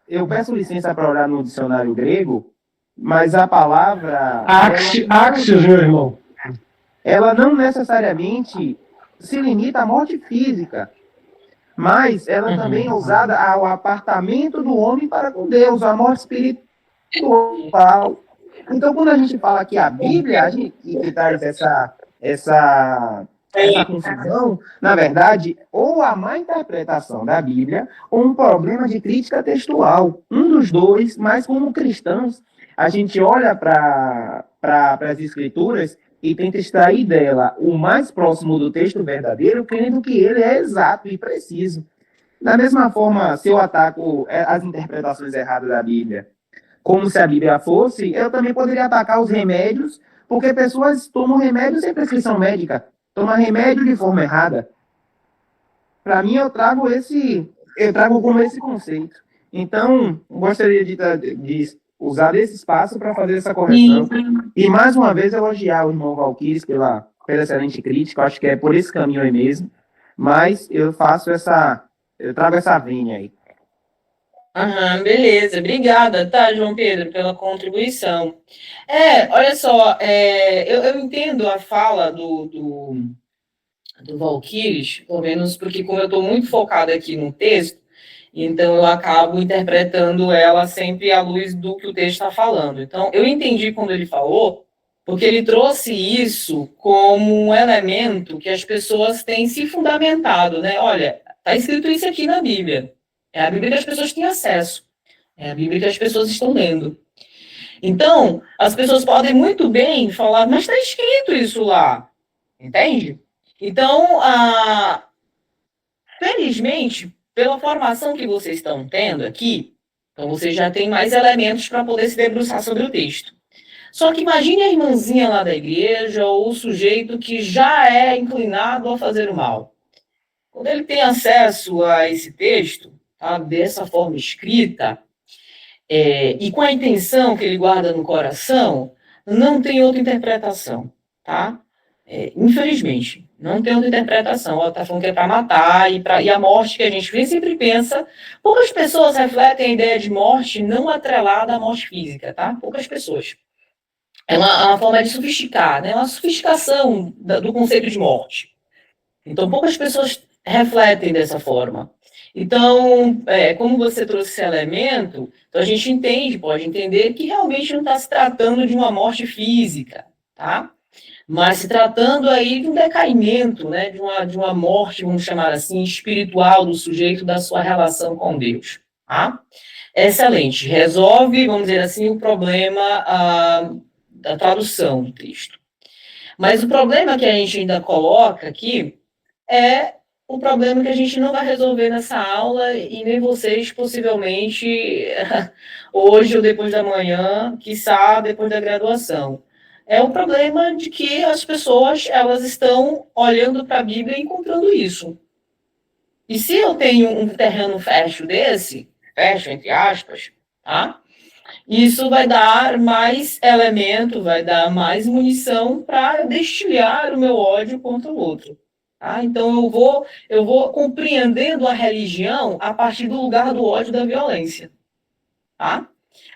eu peço licença para olhar no dicionário grego, mas a palavra... Axios, meu irmão. Ela não necessariamente se limita à morte física, mas ela também é usada ao apartamento do homem para com Deus, à morte espiritual. Então, quando a gente fala que a Bíblia, a gente que traz essa confusão, na verdade, ou a má interpretação da Bíblia, ou um problema de crítica textual. Um dos dois, mas como cristãos, a gente olha para as Escrituras e tenta extrair dela o mais próximo do texto verdadeiro, crendo que ele é exato e preciso. Da mesma forma, se eu ataco as interpretações erradas da Bíblia, como se a Bíblia fosse, eu também poderia atacar os remédios, porque pessoas tomam remédio sem prescrição médica, tomam remédio de forma errada. Para mim, eu trago como esse conceito. Então, gostaria de usar esse espaço para fazer essa correção. E, mais uma vez, elogiar o irmão Valquíris pela excelente crítica. Eu acho que é por esse caminho aí mesmo. Mas eu trago essa vinha aí. Beleza. Obrigada, tá, João Pedro, pela contribuição. Olha só, eu entendo a fala do Valquíris, pelo menos porque como eu estou muito focada aqui no texto, então eu acabo interpretando ela sempre à luz do que o texto está falando. Então, eu entendi quando ele falou, porque ele trouxe isso como um elemento que as pessoas têm se fundamentado, né? Olha, está escrito isso aqui na Bíblia. É a Bíblia que as pessoas têm acesso. É a Bíblia que as pessoas estão lendo. Então, as pessoas podem muito bem falar, mas está escrito isso lá. Entende? Então, felizmente, pela formação que vocês estão tendo aqui, então vocês já têm mais elementos para poder se debruçar sobre o texto. Só que imagine a irmãzinha lá da igreja ou o sujeito que já é inclinado a fazer o mal. Quando ele tem acesso a esse texto, tá, dessa forma escrita, e com a intenção que ele guarda no coração, não tem outra interpretação, tá? Infelizmente, não tem outra interpretação. Ela está falando que é para matar, e a morte que a gente vê sempre pensa. Poucas pessoas refletem a ideia de morte não atrelada à morte física, tá? Poucas pessoas. É uma forma de sofisticar, né? Uma sofisticação do conceito de morte. Então, poucas pessoas refletem dessa forma. Então, como você trouxe esse elemento, então a gente pode entender que realmente não está se tratando de uma morte física, tá? Mas se tratando aí de um decaimento, né, de uma morte, vamos chamar assim, espiritual do sujeito, da sua relação com Deus. Tá? Excelente. Resolve, vamos dizer assim, o problema da tradução do texto. Mas o problema que a gente ainda coloca aqui é um problema que a gente não vai resolver nessa aula e nem vocês, possivelmente, hoje ou depois da manhã, quiçá depois da graduação. É o problema de que as pessoas, elas estão olhando para a Bíblia e encontrando isso. E se eu tenho um terreno fértil desse, fértil entre aspas, tá? Isso vai dar mais elemento, vai dar mais munição para destilhar o meu ódio contra o outro. Tá? Então eu vou compreendendo a religião a partir do lugar do ódio e da violência. Tá?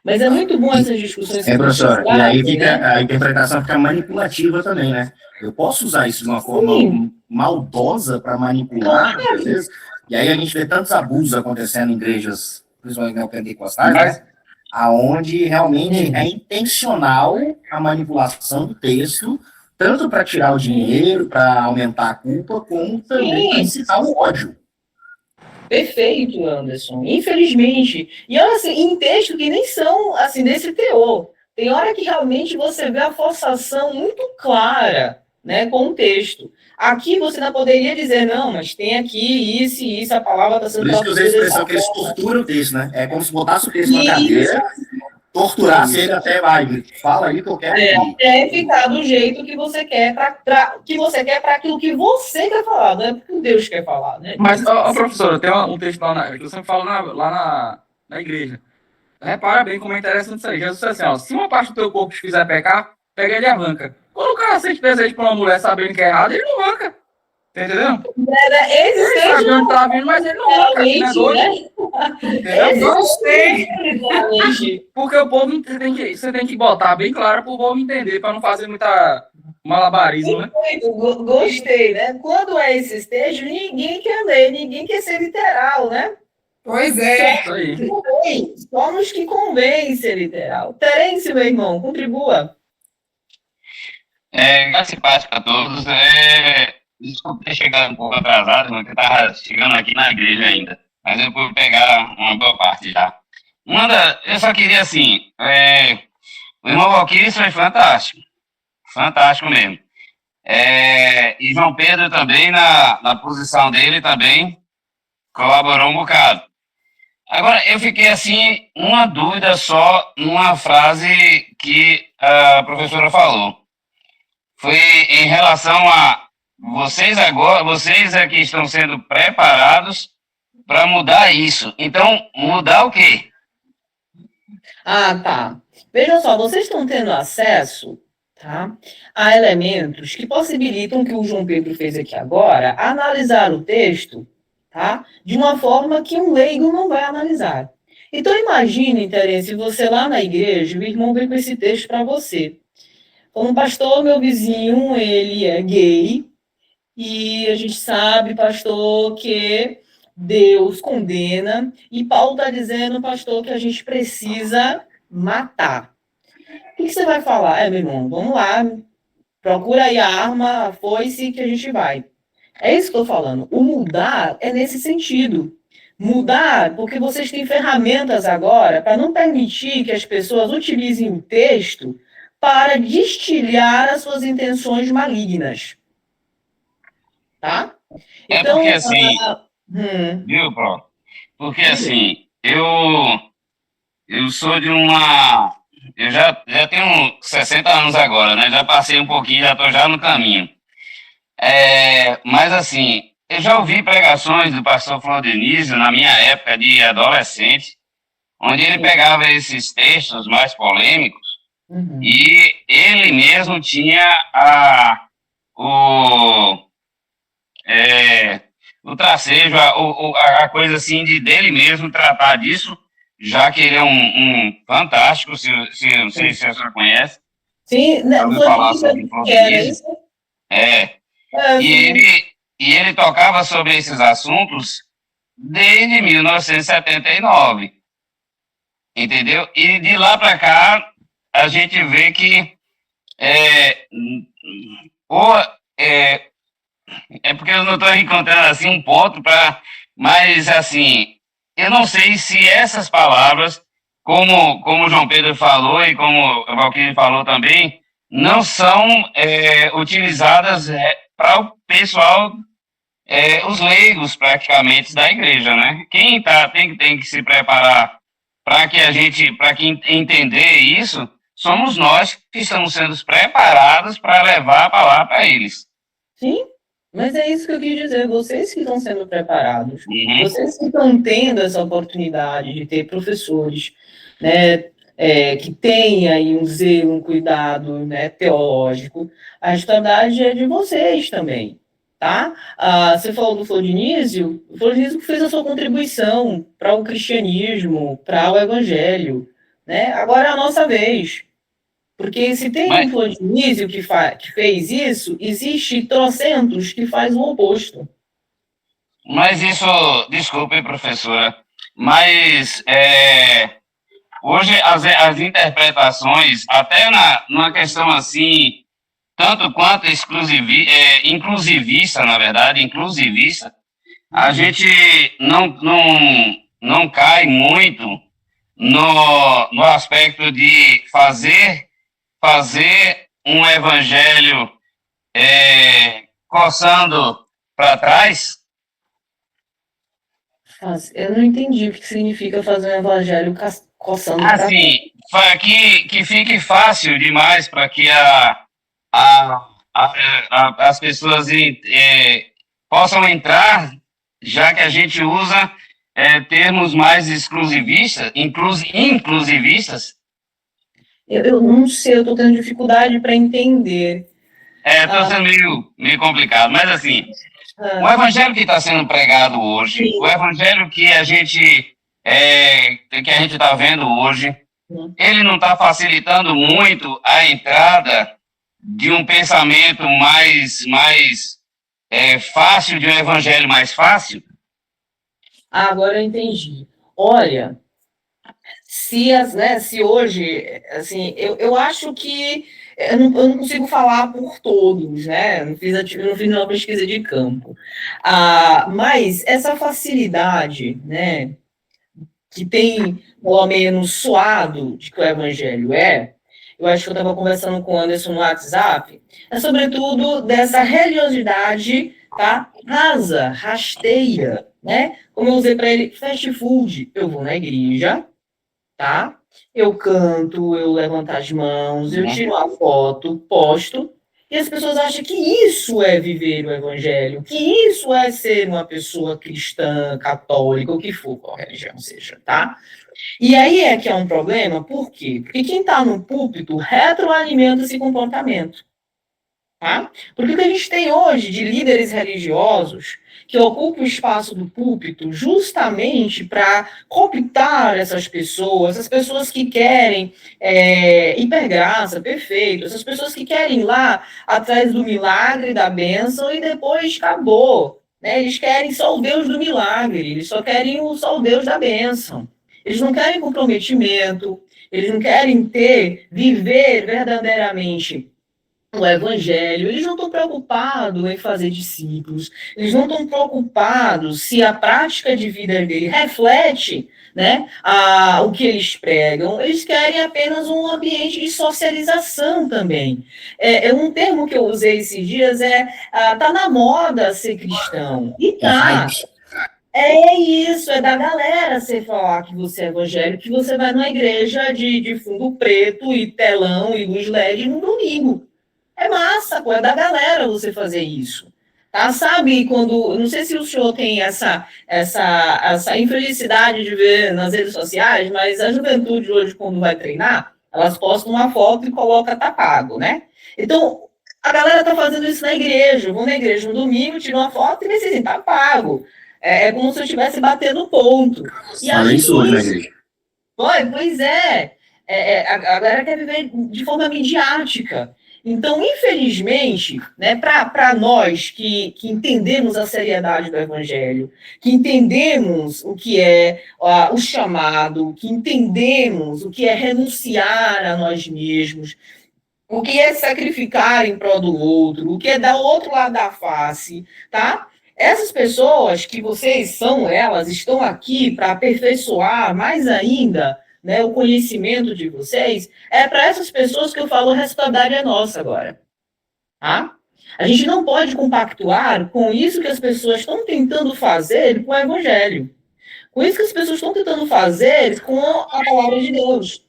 Mas é muito bom essas discussões. Professor, e aí fica, a interpretação fica manipulativa também, né? Eu posso usar isso de uma forma maldosa para manipular, beleza? E aí a gente vê tantos abusos acontecendo em igrejas, principalmente neopentecostais, né? Aonde realmente é intencional a manipulação do texto, tanto para tirar o dinheiro, para aumentar a culpa, como também para incitar o ódio. Perfeito, Anderson. Infelizmente. E olha assim, em textos que nem são assim desse teor. Tem hora que realmente você vê a forçação muito clara, né, com o texto. Aqui você não poderia dizer, não, mas tem aqui isso e isso, a palavra está sendo... Por isso que eu usei a expressão que eles torturam o texto, né? É como se botasse o texto na cadeira, torturasse ele até, vai, fala aí que eu quero. Até ficar do jeito que você quer, para aquilo que você quer falar, não é porque Deus quer falar, né? Mas, professora, tem um texto lá, que eu sempre falo lá na igreja. Repara bem como é interessante isso aí. Jesus disse assim, ó, se uma parte do teu corpo te fizer pecar, pega ele e arranca. Quando o cara sente desejo pra uma mulher sabendo que é errado, ele não arranca. Tá entendendo? Ele sabe onde tá vindo, mas ele não arranca. Eu gostei. Porque o povo você tem que botar bem claro pro povo entender, pra não fazer muita malabarismo, né? Gostei, né? Quando é esses textos, ninguém quer ler, ninguém quer ser literal, né? Pois é. Só nos que convém ser literal. Terence, meu irmão, contribua. Graças e paz para todos. Desculpa ter chegado um pouco atrasado, porque eu estava chegando aqui na igreja ainda. Mas eu pude pegar uma boa parte já. Eu só queria, assim, o irmão Valquíris foi fantástico. Fantástico mesmo. E João Pedro também, na posição dele, também colaborou um bocado. Agora, eu fiquei, assim, uma dúvida só numa frase que a professora falou. Foi em relação a vocês aqui estão sendo preparados para mudar isso. Então, mudar o quê? Ah, tá. Veja só, vocês estão tendo acesso, tá, a elementos que possibilitam o que o João Pedro fez aqui agora, analisar o texto, tá, de uma forma que um leigo não vai analisar. Então, imagine, Terence, você lá na igreja, o irmão vem com esse texto para você. Como pastor, meu vizinho, ele é gay, e a gente sabe, pastor, que Deus condena, e Paulo está dizendo, pastor, que a gente precisa matar. O que você vai falar? Meu irmão, vamos lá, procura aí a arma, a foice, que a gente vai. É isso que eu estou falando. O mudar é nesse sentido. Mudar porque vocês têm ferramentas agora para não permitir que as pessoas utilizem o texto para destilhar as suas intenções malignas. Tá? Então, porque assim, viu, Pro? Porque assim, eu sou de uma... Eu já tenho 60 anos agora, né? Já passei um pouquinho, já estou já no caminho. Mas assim, eu já ouvi pregações do pastor Flor Denísio na minha época de adolescente, onde ele pegava esses textos mais polêmicos e ele mesmo tinha o tracejo, a coisa assim dele mesmo tratar disso, já que ele é um fantástico, não sei se você já conhece. Sim, não falar sobre Flor Denísio. E ele tocava sobre esses assuntos desde 1979, entendeu? E de lá para cá a gente vê que é porque eu não estou encontrando assim um ponto para, mas assim, eu não sei se essas palavras, como o João Pedro falou e como o Valquírio falou também, não são utilizadas para o pessoal os leigos, praticamente, da igreja, né? Quem tem que se preparar para que entender isso, somos nós que estamos sendo preparados para levar a palavra para eles. Sim, mas é isso que eu quis dizer, vocês que estão sendo preparados, Uhum. vocês que estão tendo essa oportunidade de ter professores, né, que têm aí um zelo, um cuidado, né, teológico, a responsabilidade é de vocês também, tá? Você falou do Florinísio, o Florinísio fez a sua contribuição para o cristianismo, para o evangelho, né? Agora é a nossa vez. Porque se tem um Florinísio que fez isso, existe trocentos que faz o oposto. Mas isso, desculpe, professora, mas hoje as interpretações, até numa questão assim, tanto quanto inclusivista, na verdade, inclusivista, a gente não cai muito no aspecto de fazer um evangelho coçando para trás. Eu não entendi o que significa fazer um evangelho coçando para trás. Assim, que fique fácil demais para que as pessoas possam entrar, já que a gente usa termos mais inclusivistas. Eu não sei, eu estou tendo dificuldade para entender. Está sendo meio complicado, mas assim, o evangelho que está sendo pregado hoje, o evangelho que a gente está vendo hoje, ele não está facilitando muito a entrada de um pensamento mais fácil, de um evangelho mais fácil? Agora eu entendi. Olha, se hoje, assim, eu acho que eu não consigo falar por todos, né? Não fiz nenhuma pesquisa de campo. Mas essa facilidade, né, que tem, pelo menos, soado de que o evangelho eu acho que eu estava conversando com o Anderson no WhatsApp, é sobretudo dessa religiosidade, tá? Rasa, rasteira, né? Como eu usei para ele, fast food. Eu vou na igreja, tá? Eu canto, eu levanto as mãos, eu tiro a foto, posto, e as pessoas acham que isso é viver o evangelho, que isso é ser uma pessoa cristã, católica, o que for, qual religião seja, tá? E aí é que é um problema, por quê? Porque quem está no púlpito retroalimenta esse comportamento, tá? Porque o que a gente tem hoje de líderes religiosos que ocupam o espaço do púlpito justamente para cooptar essas pessoas que querem hipergraça, perfeito, essas pessoas que querem ir lá atrás do milagre, da bênção e depois acabou, né? Eles querem só o Deus do milagre, eles só querem só o Deus da bênção. Eles não querem comprometimento, eles não querem viver verdadeiramente o evangelho, eles não estão preocupados em fazer discípulos, eles não estão preocupados se a prática de vida dele reflete, né, o que eles pregam, eles querem apenas um ambiente de socialização também. Um termo que eu usei esses dias tá na moda ser cristão, e tá. É isso, é da galera você falar que você é evangélico, que você vai numa igreja de fundo preto e telão e luz LED no domingo. É massa, pô, é da galera você fazer isso. Tá? Sabe, não sei se o senhor tem essa infelicidade de ver nas redes sociais, mas a juventude hoje, quando vai treinar, elas postam uma foto e colocam tá pago, né? Então, a galera tá fazendo isso na igreja. Vão na igreja no domingo, tiram uma foto e vê assim, tá pago. É como se eu estivesse batendo ponto. Falei isso hoje na igreja. Pois é. A galera quer viver de forma midiática. Então, infelizmente, né, para nós que entendemos a seriedade do evangelho, que entendemos o que é o chamado, que entendemos o que é renunciar a nós mesmos, o que é sacrificar em prol do outro, o que é dar o outro lado da face, tá? Essas pessoas que elas estão aqui para aperfeiçoar mais ainda, né, o conhecimento de vocês, para essas pessoas que eu falo, a responsabilidade é nossa agora. Tá? A gente não pode compactuar com isso que as pessoas estão tentando fazer com o evangelho. Com isso que as pessoas estão tentando fazer com a palavra de Deus.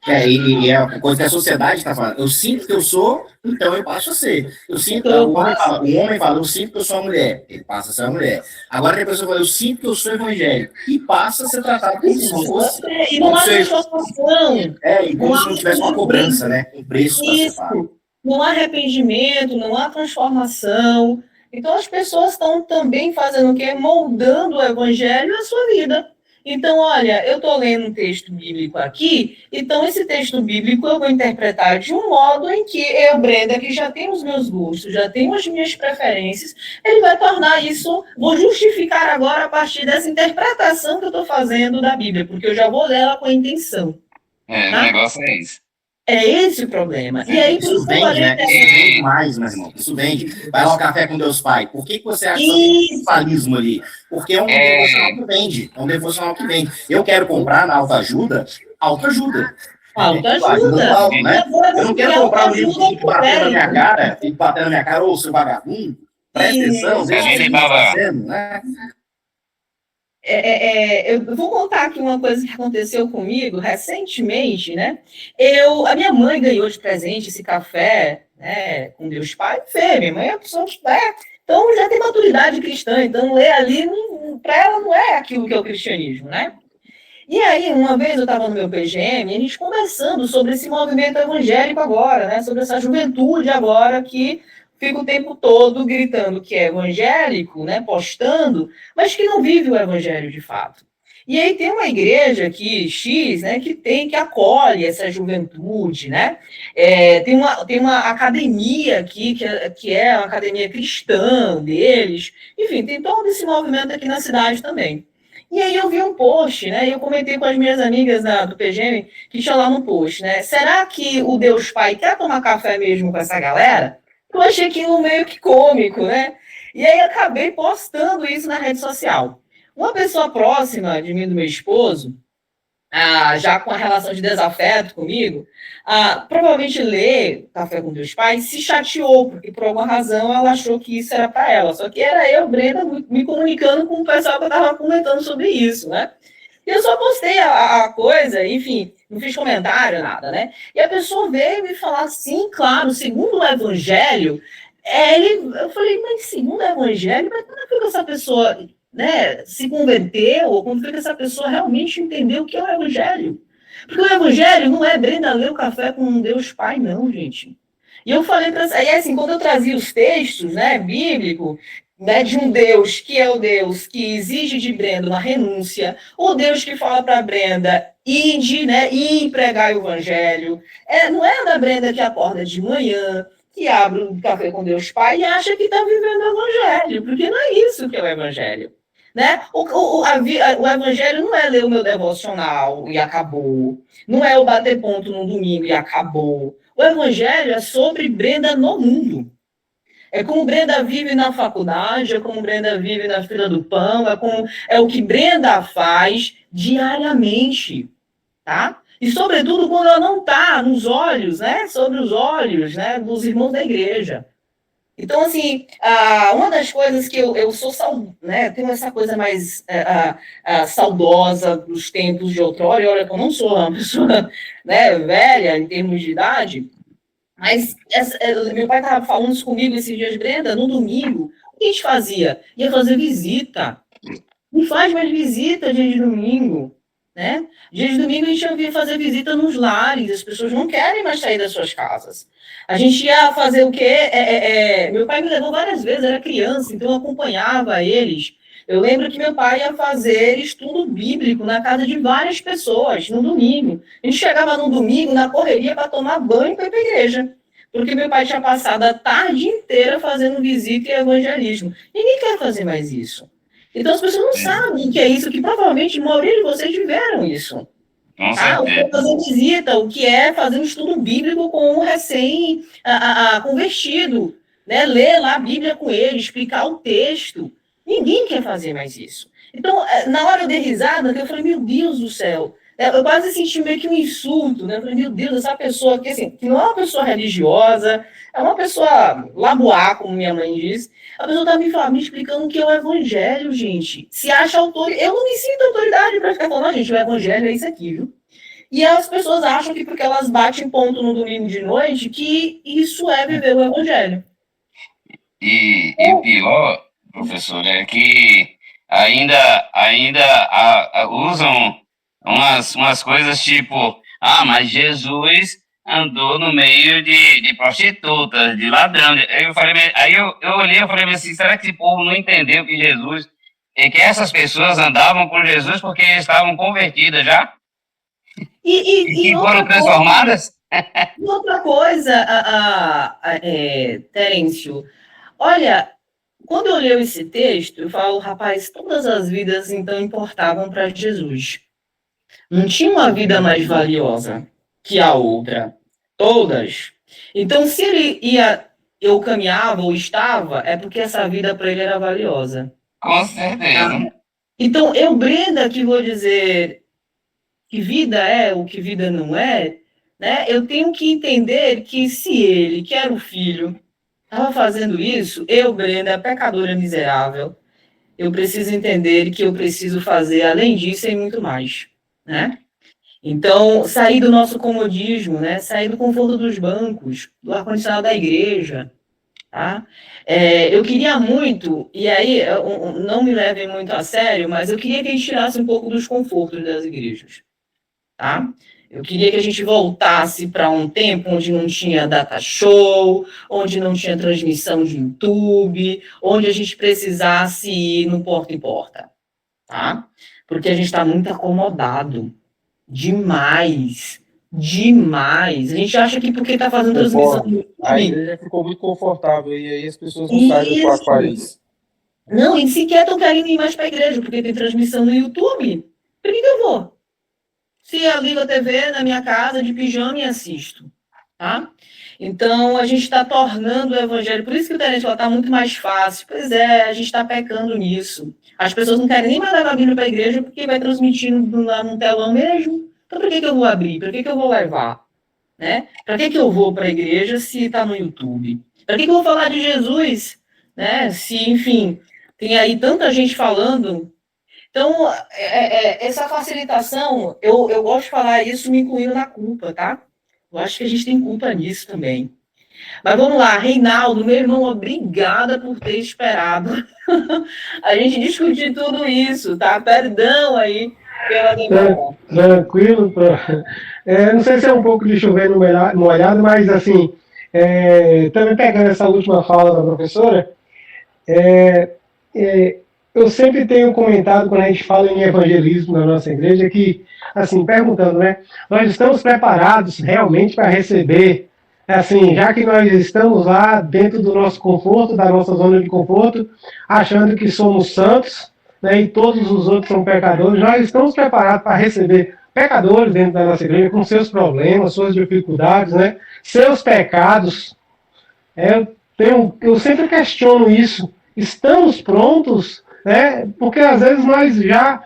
E é uma coisa que a sociedade está falando. Eu sinto que eu sou, então eu passo a ser. Eu sinto, o homem fala, eu sinto que eu sou uma mulher, ele passa a ser uma mulher. Agora tem a pessoa que fala, eu sinto que eu sou evangélico, e passa a ser tratado como se fosse. E não há transformação. E como se não tivesse uma cobrança, né? Um preço para ser pago. Não há arrependimento, não há transformação. Então as pessoas estão também fazendo o quê? Moldando o evangelho à sua vida. Então, olha, eu estou lendo um texto bíblico aqui, então esse texto bíblico eu vou interpretar de um modo em que eu, Brenda, que já tenho os meus gostos, já tenho as minhas preferências, ele vai tornar isso, vou justificar agora a partir dessa interpretação que eu estou fazendo da Bíblia, porque eu já vou ler ela com a intenção. O negócio é isso. É esse o problema. E aí, isso vende, né? Isso vende mais, meu irmão. Isso vende. Vai lá o Café com Deus Pai. Por que você acha que tem sexualismo ali? Porque é um devocional que vende. É um devocional que vende. Eu quero comprar na autoajuda. Autoajuda. Autoajuda. Né? Eu não quero comprar um livro que fique batendo na minha cara, ô, seu vagabundo. Presta atenção, veja o que você está fazendo, né? Eu vou contar aqui uma coisa que aconteceu comigo recentemente, né? A minha mãe ganhou de presente esse café, né, com Deus Pai. Minha mãe é uma pessoa que então já tem maturidade cristã, então ler ali, para ela não é aquilo que é o cristianismo, né? E aí, uma vez eu estava no meu PGM, a gente conversando sobre esse movimento evangélico agora, né? Sobre essa juventude agora que fica o tempo todo gritando que é evangélico, né, postando, mas que não vive o evangelho de fato. E aí tem uma igreja aqui, X, né, que acolhe essa juventude, né? Tem uma academia aqui, que é uma academia cristã deles. Enfim, tem todo esse movimento aqui na cidade também. E aí eu vi um post, né? E eu comentei com as minhas amigas do PGM, que tinha lá no post, né? Será que o Deus Pai quer tomar café mesmo com essa galera? Eu achei aquilo meio que cômico, né? E aí acabei postando isso na rede social. Uma pessoa próxima de mim, do meu esposo, já com a relação de desafeto comigo, provavelmente lê Café com Deus Pai, se chateou, porque por alguma razão ela achou que isso era para ela. Só que era eu, Brenda, me comunicando com o pessoal que eu estava comentando sobre isso, né? E eu só postei a coisa, enfim, não fiz comentário, nada, né? E a pessoa veio me falar, sim, claro, segundo o Evangelho, eu falei, mas segundo o Evangelho, mas quando foi que essa pessoa, né, se converteu, ou quando foi que essa pessoa realmente entendeu o que é o Evangelho? Porque o Evangelho não é Brenda ler o café com Deus Pai, não, gente. E eu falei para aí, assim, quando eu trazia os textos, né, bíblico, né, de um Deus que é o Deus que exige de Brenda uma renúncia, o Deus que fala para Brenda ide, né, e pregar o evangelho. Não é da Brenda que acorda de manhã, que abre um café com Deus Pai e acha que está vivendo o evangelho, porque não é isso que é o evangelho. Né? O evangelho não é ler o meu devocional e acabou. Não é o bater ponto no domingo e acabou. O evangelho é sobre Brenda no mundo. É como Brenda vive na faculdade, é como Brenda vive na fila do pão, é o que Brenda faz diariamente, tá? E, sobretudo, quando ela não está nos olhos, né? Sobre os olhos, né? Dos irmãos da igreja. Então, assim, uma das coisas que eu sou, né? Tenho essa coisa mais saudosa dos tempos de outrora, e olha que eu não sou uma pessoa, né, velha em termos de idade. Mas meu pai estava falando isso comigo esses dias, Brenda, no domingo, o que a gente fazia? Ia fazer visita. Não faz mais visita dia de domingo, né? Dia de domingo a gente ia fazer visita nos lares, as pessoas não querem mais sair das suas casas. A gente ia fazer o quê? Meu pai me levou várias vezes, era criança, então eu acompanhava eles. Eu lembro que meu pai ia fazer estudo bíblico na casa de várias pessoas, no domingo. A gente chegava no domingo, na correria, para tomar banho e para ir para a igreja. Porque meu pai tinha passado a tarde inteira fazendo visita e evangelismo. Ninguém quer fazer mais isso. Então as pessoas não sabem o que é isso, que provavelmente a maioria de vocês tiveram isso. O que é fazer visita, o que é fazer um estudo bíblico com um recém-convertido. Né? Ler lá a Bíblia com ele, explicar o texto. Ninguém quer fazer mais isso. Então, na hora eu dei risada, eu falei, meu Deus do céu, Eu quase senti meio que um insulto, né? Eu falei, meu Deus, essa pessoa que, assim, que não é uma pessoa religiosa, é uma pessoa laboá, como minha mãe diz, a pessoa tá me explicando o que é o evangelho, gente. Se acha autoridade. Eu não me sinto autoridade para ficar falando, gente, o evangelho é isso aqui, viu? E as pessoas acham que porque elas batem ponto no domingo de noite, que isso é viver o evangelho. E o pior, professor, é que ainda usam umas coisas tipo, mas Jesus andou no meio de prostitutas, de ladrão. Aí eu olhei e falei assim, será que esse povo não entendeu que Jesus, que essas pessoas andavam com Jesus porque estavam convertidas já? E foram transformadas? E outra coisa, Terêncio, olha, quando eu leio esse texto, eu falo, rapaz, todas as vidas então importavam para Jesus. Não tinha uma vida mais valiosa que a outra. Todas. Então, se eu caminhava ou estava, é porque essa vida para ele era valiosa. Com certeza. Então, eu, Brenda, que vou dizer que vida é o que vida não é, né? Eu tenho que entender que se ele, que era o filho, estava fazendo isso, eu, Brenda, pecadora miserável, eu preciso entender que eu preciso fazer além disso e muito mais, né? Então, sair do nosso comodismo, né? Sair do conforto dos bancos, do ar-condicionado da igreja, tá? Eu queria muito, e aí não me levem muito a sério, mas eu queria que a gente tirasse um pouco dos confortos das igrejas, tá? Eu queria que a gente voltasse para um tempo onde não tinha data show, onde não tinha transmissão de YouTube, onde a gente precisasse ir no porta em porta, tá? Porque a gente está muito acomodado. Demais. A gente acha que porque está fazendo transmissão no YouTube... A igreja ficou muito confortável e aí as pessoas não saem do seu país. Não, e sequer estão querendo ir mais para a igreja, porque tem transmissão no YouTube. Por que eu vou? Se eu ligo a TV na minha casa, de pijama e assisto, tá? Então, a gente está tornando o evangelho... Por isso que o Terêncio está muito mais fácil. Pois é, a gente está pecando nisso. As pessoas não querem nem mais levar a Bíblia para a igreja, porque vai transmitindo lá no telão mesmo. Então, por que eu vou abrir? Por que eu vou levar? Né? Para que eu vou para a igreja se está no YouTube? Para que eu vou falar de Jesus? Né? Se, enfim, tem aí tanta gente falando... Então, essa facilitação, eu gosto de falar isso me incluindo na culpa, tá? Eu acho que a gente tem culpa nisso também. Mas vamos lá, Reinaldo, meu irmão, obrigada por ter esperado a gente discutir tudo isso, tá? Perdão aí pela demora. Tranquilo. Não sei se é um pouco de chover no molhado, mas assim, também pegando essa última fala da professora, eu sempre tenho comentado, quando a gente fala em evangelismo na nossa igreja, que, assim, perguntando, né, nós estamos preparados realmente para receber, assim, já que nós estamos lá dentro do nosso conforto, da nossa zona de conforto, achando que somos santos, né, e todos os outros são pecadores, nós estamos preparados para receber pecadores dentro da nossa igreja, com seus problemas, suas dificuldades, né, seus pecados. Eu sempre questiono isso. Estamos prontos? Né? Porque às vezes nós já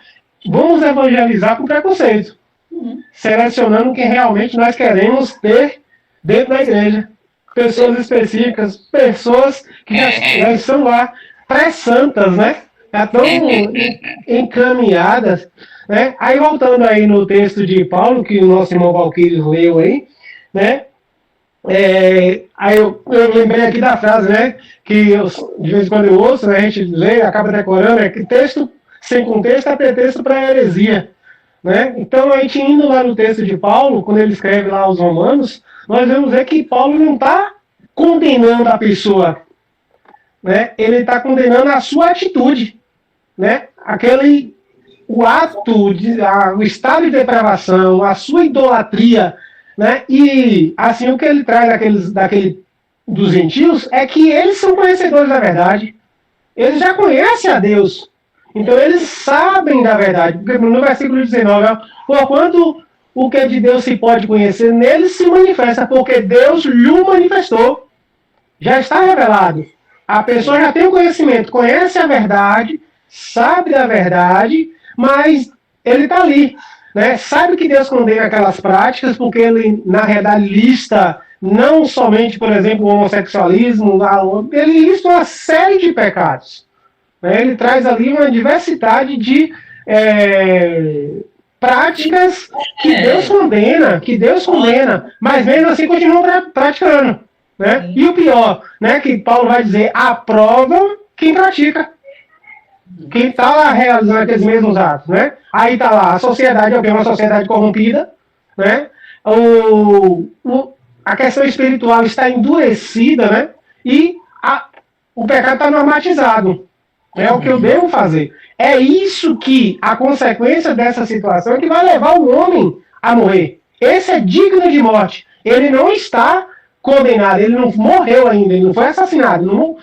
vamos evangelizar com preconceito, selecionando quem realmente nós queremos ter dentro da igreja. Pessoas específicas, pessoas que já estão lá, pré-santas, né? Já estão encaminhadas. Né? Aí voltando aí no texto de Paulo, que o nosso irmão Valquírio leu aí, né? Aí eu lembrei aqui da frase, né, que de vez em quando eu ouço, né, a gente lê, acaba decorando, que texto sem contexto é pretexto para heresia, né? Então a gente indo lá no texto de Paulo, quando ele escreve lá aos Romanos, nós vamos ver que Paulo não está condenando a pessoa, né? Ele está condenando a sua atitude, né? O ato, o estado de depravação, a sua idolatria, né? E assim, o que ele traz dos gentios é que eles são conhecedores da verdade. Eles já conhecem a Deus. Então eles sabem da verdade. Porque no versículo 19, porquanto o que de Deus se pode conhecer, nele se manifesta, porque Deus lhe manifestou. Já está revelado. A pessoa já tem o conhecimento, conhece a verdade, sabe da verdade, mas ele está ali. né, sabe que Deus condena aquelas práticas, porque ele, na realidade, lista não somente, por exemplo, o homossexualismo, ele lista uma série de pecados. Né, ele traz ali uma diversidade de práticas que Deus condena, mas mesmo assim continuam praticando. Né? E o pior, né, que Paulo vai dizer, aprova quem pratica. Quem está lá realizando aqueles mesmos atos, né? Aí está lá, a sociedade é uma sociedade corrompida, né? A questão espiritual está endurecida, né? E o pecado está normatizado. É o que eu devo fazer. É isso que, a consequência dessa situação é que vai levar o homem a morrer. Esse é digno de morte. Ele não está condenado, ele não morreu ainda, ele não foi assassinado, não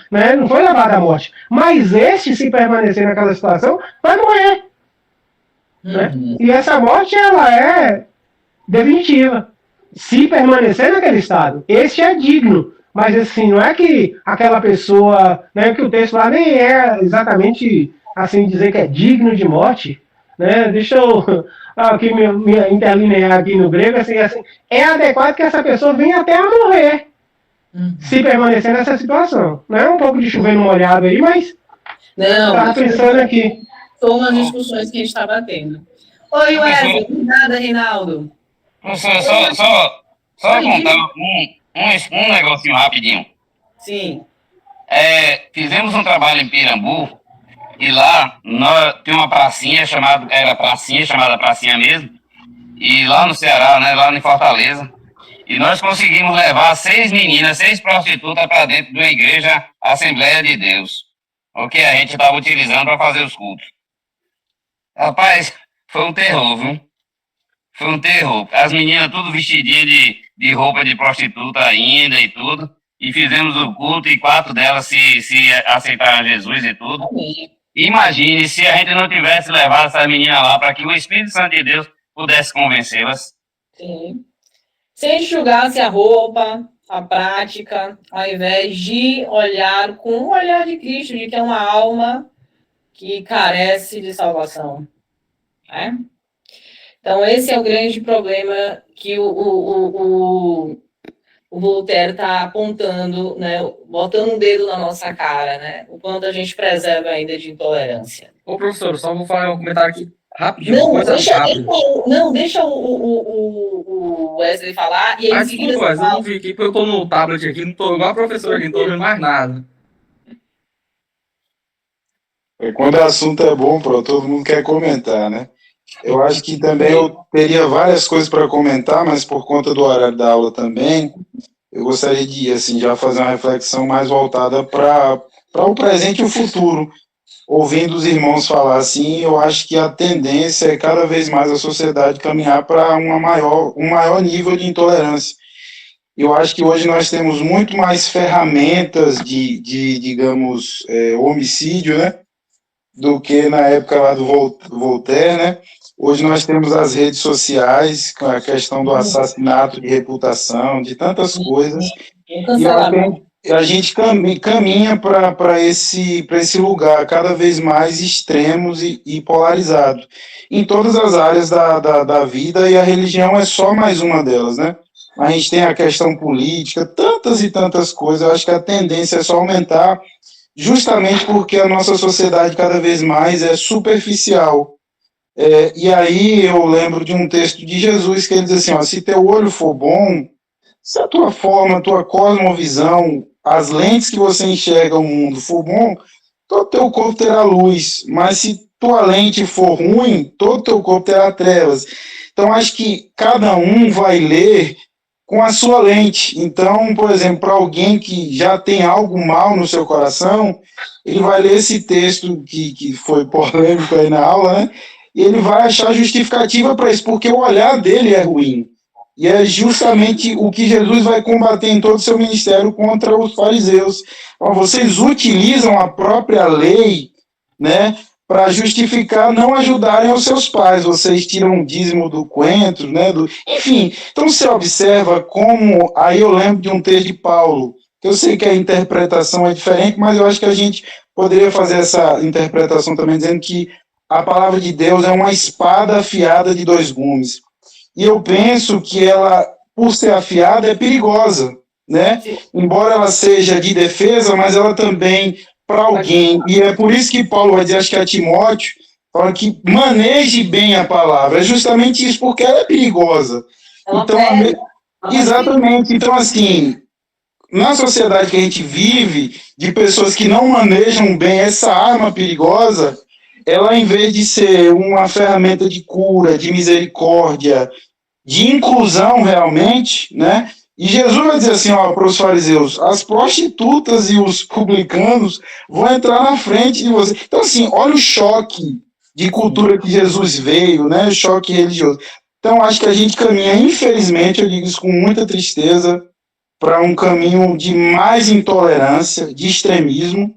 foi levado à morte. Mas este, se permanecer naquela situação, vai morrer. Né? E essa morte, ela é definitiva. Se permanecer naquele estado, este é digno. Mas assim, não é que aquela pessoa, né, que o texto lá nem é exatamente assim dizer que é digno de morte. Né? Deixa eu aqui me interlinear aqui no grego, assim, é adequado que essa pessoa venha até a morrer, se permanecer nessa situação. Não é um pouco de chover no molhado aí, mas estava pensando aqui. São umas discussões que a gente estava tendo. Oi, Wesley, nada, Reinaldo. Professor, só contar um negocinho rapidinho. Sim. Fizemos um trabalho em Pirambu, e lá tem uma pracinha chamada Pracinha mesmo, e lá no Ceará, né, lá em Fortaleza, e nós conseguimos levar 6 meninas, 6 prostitutas para dentro de uma igreja Assembleia de Deus, o que a gente estava utilizando para fazer os cultos. Rapaz, foi um terror, viu? Foi um terror. As meninas tudo vestidinhas de roupa de prostituta ainda e tudo, e fizemos o culto e 4 delas se aceitaram Jesus e tudo. Imagine se a gente não tivesse levado essas meninas lá para que o Espírito Santo de Deus pudesse convencê-las. Sim. Se a gente julgasse a roupa, a prática, ao invés de olhar com o olhar de Cristo, de que é uma alma que carece de salvação. Né? Então, esse é o grande problema que o Voltaire está apontando, né, botando um dedo na nossa cara, né, o quanto a gente preserva ainda de intolerância. Ô, professor, só vou falar um comentário aqui rapidinho. Deixa o Wesley falar e aí desculpa, Wesley, eu não vi aqui, porque eu tô no tablet aqui, não tô igual a professora aqui, não tô vendo mais nada. Quando o assunto é bom, todo mundo quer comentar, né? Eu acho que também eu teria várias coisas para comentar, mas por conta do horário da aula também, eu gostaria de assim, já fazer uma reflexão mais voltada para o presente e o futuro. Ouvindo os irmãos falar assim, eu acho que a tendência é cada vez mais a sociedade caminhar para um maior nível de intolerância. Eu acho que hoje nós temos muito mais ferramentas de digamos, homicídio, né, do que na época lá do Voltaire, né? Hoje nós temos as redes sociais, com a questão do assassinato de reputação, de tantas coisas, e a gente caminha para esse lugar cada vez mais extremos e polarizado, em todas as áreas da vida, e a religião é só mais uma delas, né? A gente tem a questão política, tantas e tantas coisas, eu acho que a tendência é só aumentar, justamente porque a nossa sociedade cada vez mais é superficial. E aí eu lembro de um texto de Jesus que ele diz assim, ó, se teu olho for bom, se a tua forma, a tua cosmovisão, as lentes que você enxerga o mundo for bom, todo teu corpo terá luz, mas se tua lente for ruim, todo teu corpo terá trevas. Então acho que cada um vai ler com a sua lente. Então, por exemplo, para alguém que já tem algo mal no seu coração, ele vai ler esse texto que foi polêmico aí na aula, né? E ele vai achar justificativa para isso, porque o olhar dele é ruim. E é justamente o que Jesus vai combater em todo o seu ministério contra os fariseus. Então, vocês utilizam a própria lei, né, para justificar não ajudarem os seus pais. Vocês tiram o dízimo do coentro, né, enfim. Então você observa como, aí eu lembro de um texto de Paulo, que eu sei que a interpretação é diferente, mas eu acho que a gente poderia fazer essa interpretação também, dizendo que a palavra de Deus é uma espada afiada de dois gumes. E eu penso que ela, por ser afiada, é perigosa, né? Embora ela seja de defesa, mas ela também, para alguém, e é por isso que Paulo vai dizer, acho que a Timóteo, fala que maneje bem a palavra. É justamente isso, porque ela é perigosa. Então, exatamente. Então, assim, na sociedade que a gente vive, de pessoas que não manejam bem essa arma perigosa, ela, em vez de ser uma ferramenta de cura, de misericórdia, de inclusão realmente, né? E Jesus vai dizer assim, ó, para os fariseus, as prostitutas e os publicanos vão entrar na frente de você. Então, assim, olha o choque de cultura que Jesus veio, né? O choque religioso. Então, acho que a gente caminha, infelizmente, eu digo isso com muita tristeza, para um caminho de mais intolerância, de extremismo,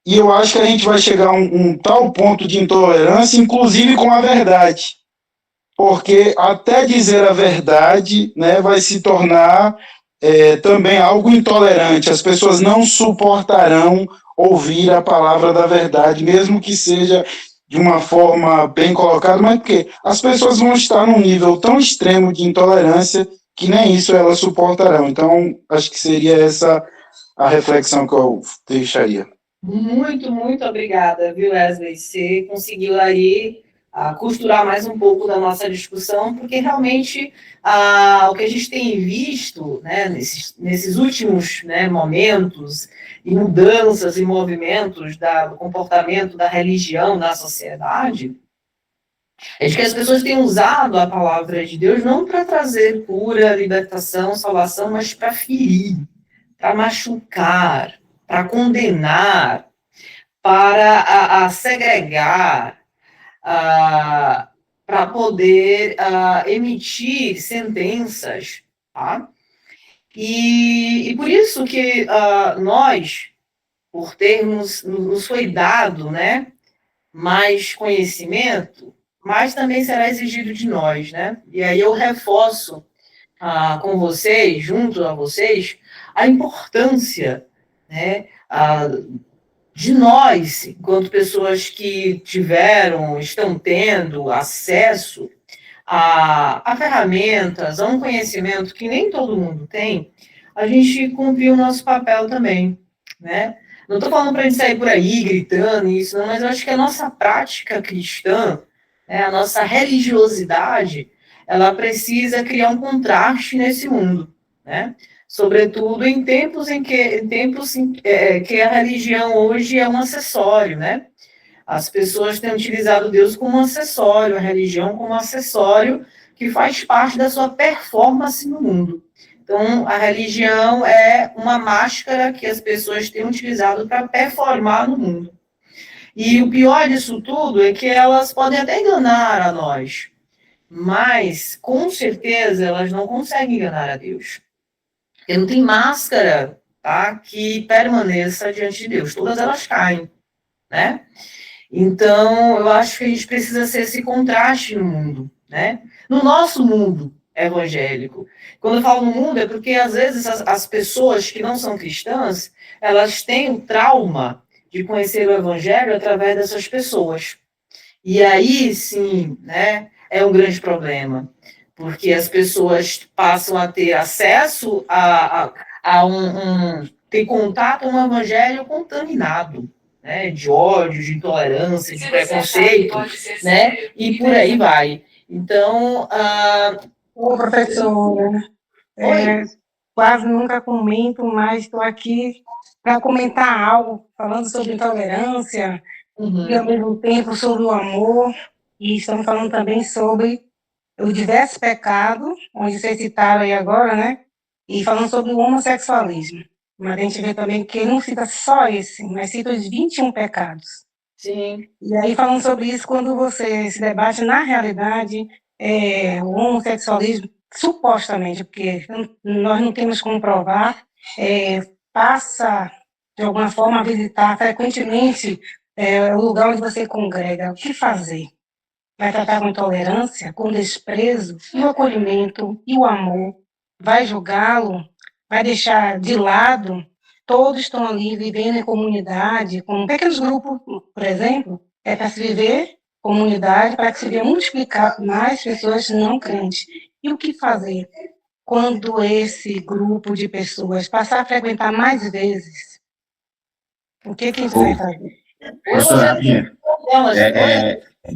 e eu acho que a gente vai chegar a um tal ponto de intolerância, inclusive com a verdade, porque até dizer a verdade, né, vai se tornar também algo intolerante. As pessoas não suportarão ouvir a palavra da verdade, mesmo que seja de uma forma bem colocada, mas porque as pessoas vão estar num nível tão extremo de intolerância que nem isso elas suportarão. Então, acho que seria essa a reflexão que eu deixaria. Muito, muito obrigada, viu, Wesley? Você conseguiu aí costurar mais um pouco da nossa discussão, porque realmente o que a gente tem visto, né, nesses últimos, né, momentos e mudanças e movimentos do comportamento da religião na sociedade, é de que as pessoas têm usado a palavra de Deus não para trazer cura, libertação, salvação, mas para ferir, para machucar, para condenar, para segregar, para poder emitir sentenças, tá? E por isso que nós, por termos, nos foi dado, né, mais conhecimento, mas também será exigido de nós, né? E aí eu reforço com vocês, junto a vocês, a importância, né, de nós, enquanto pessoas que estão tendo acesso a ferramentas, a um conhecimento que nem todo mundo tem, a gente cumprir o nosso papel também, né? Não estou falando para a gente sair por aí gritando isso, não, mas eu acho que a nossa prática cristã, né, a nossa religiosidade, ela precisa criar um contraste nesse mundo, né? Sobretudo em tempos que a religião hoje é um acessório, né? As pessoas têm utilizado Deus como um acessório, a religião como um acessório que faz parte da sua performance no mundo. Então, a religião é uma máscara que as pessoas têm utilizado para performar no mundo. E o pior disso tudo é que elas podem até enganar a nós, mas, com certeza, elas não conseguem enganar a Deus. Porque não tem máscara, tá, que permaneça diante de Deus. Todas elas caem, né? Então, eu acho que a gente precisa ser esse contraste no mundo, né? No nosso mundo evangélico. Quando eu falo no mundo, é porque, às vezes, as pessoas que não são cristãs, elas têm o trauma de conhecer o evangelho através dessas pessoas. E aí, sim, né, é um grande problema, porque as pessoas passam a ter acesso ter contato com um evangelho contaminado, né, de ódio, de intolerância, de preconceito, né, e por aí vai. Então, Ô, professora, quase nunca comento, mas estou aqui para comentar algo, falando sobre intolerância, e ao mesmo tempo sobre o amor, e estamos falando também sobre o diverso pecado, onde vocês citaram aí agora, né? E falando sobre o homossexualismo. Mas a gente vê também que não cita só esse, mas cita os 21 pecados. Sim. E aí, falando sobre isso, quando você se debate, na realidade, o homossexualismo, supostamente, porque nós não temos como provar, passa, de alguma forma, a visitar frequentemente o lugar onde você congrega. O que fazer? Vai tratar com intolerância, com desprezo, e o acolhimento, e o amor? Vai julgá-lo? Vai deixar de lado? Todos estão ali vivendo em comunidade, com pequenos grupos, por exemplo, para se viver comunidade para que se venha multiplicar mais pessoas não crentes. E o que fazer quando esse grupo de pessoas passar a frequentar mais vezes? O que a gente vai fazer? Professor, rapidinho.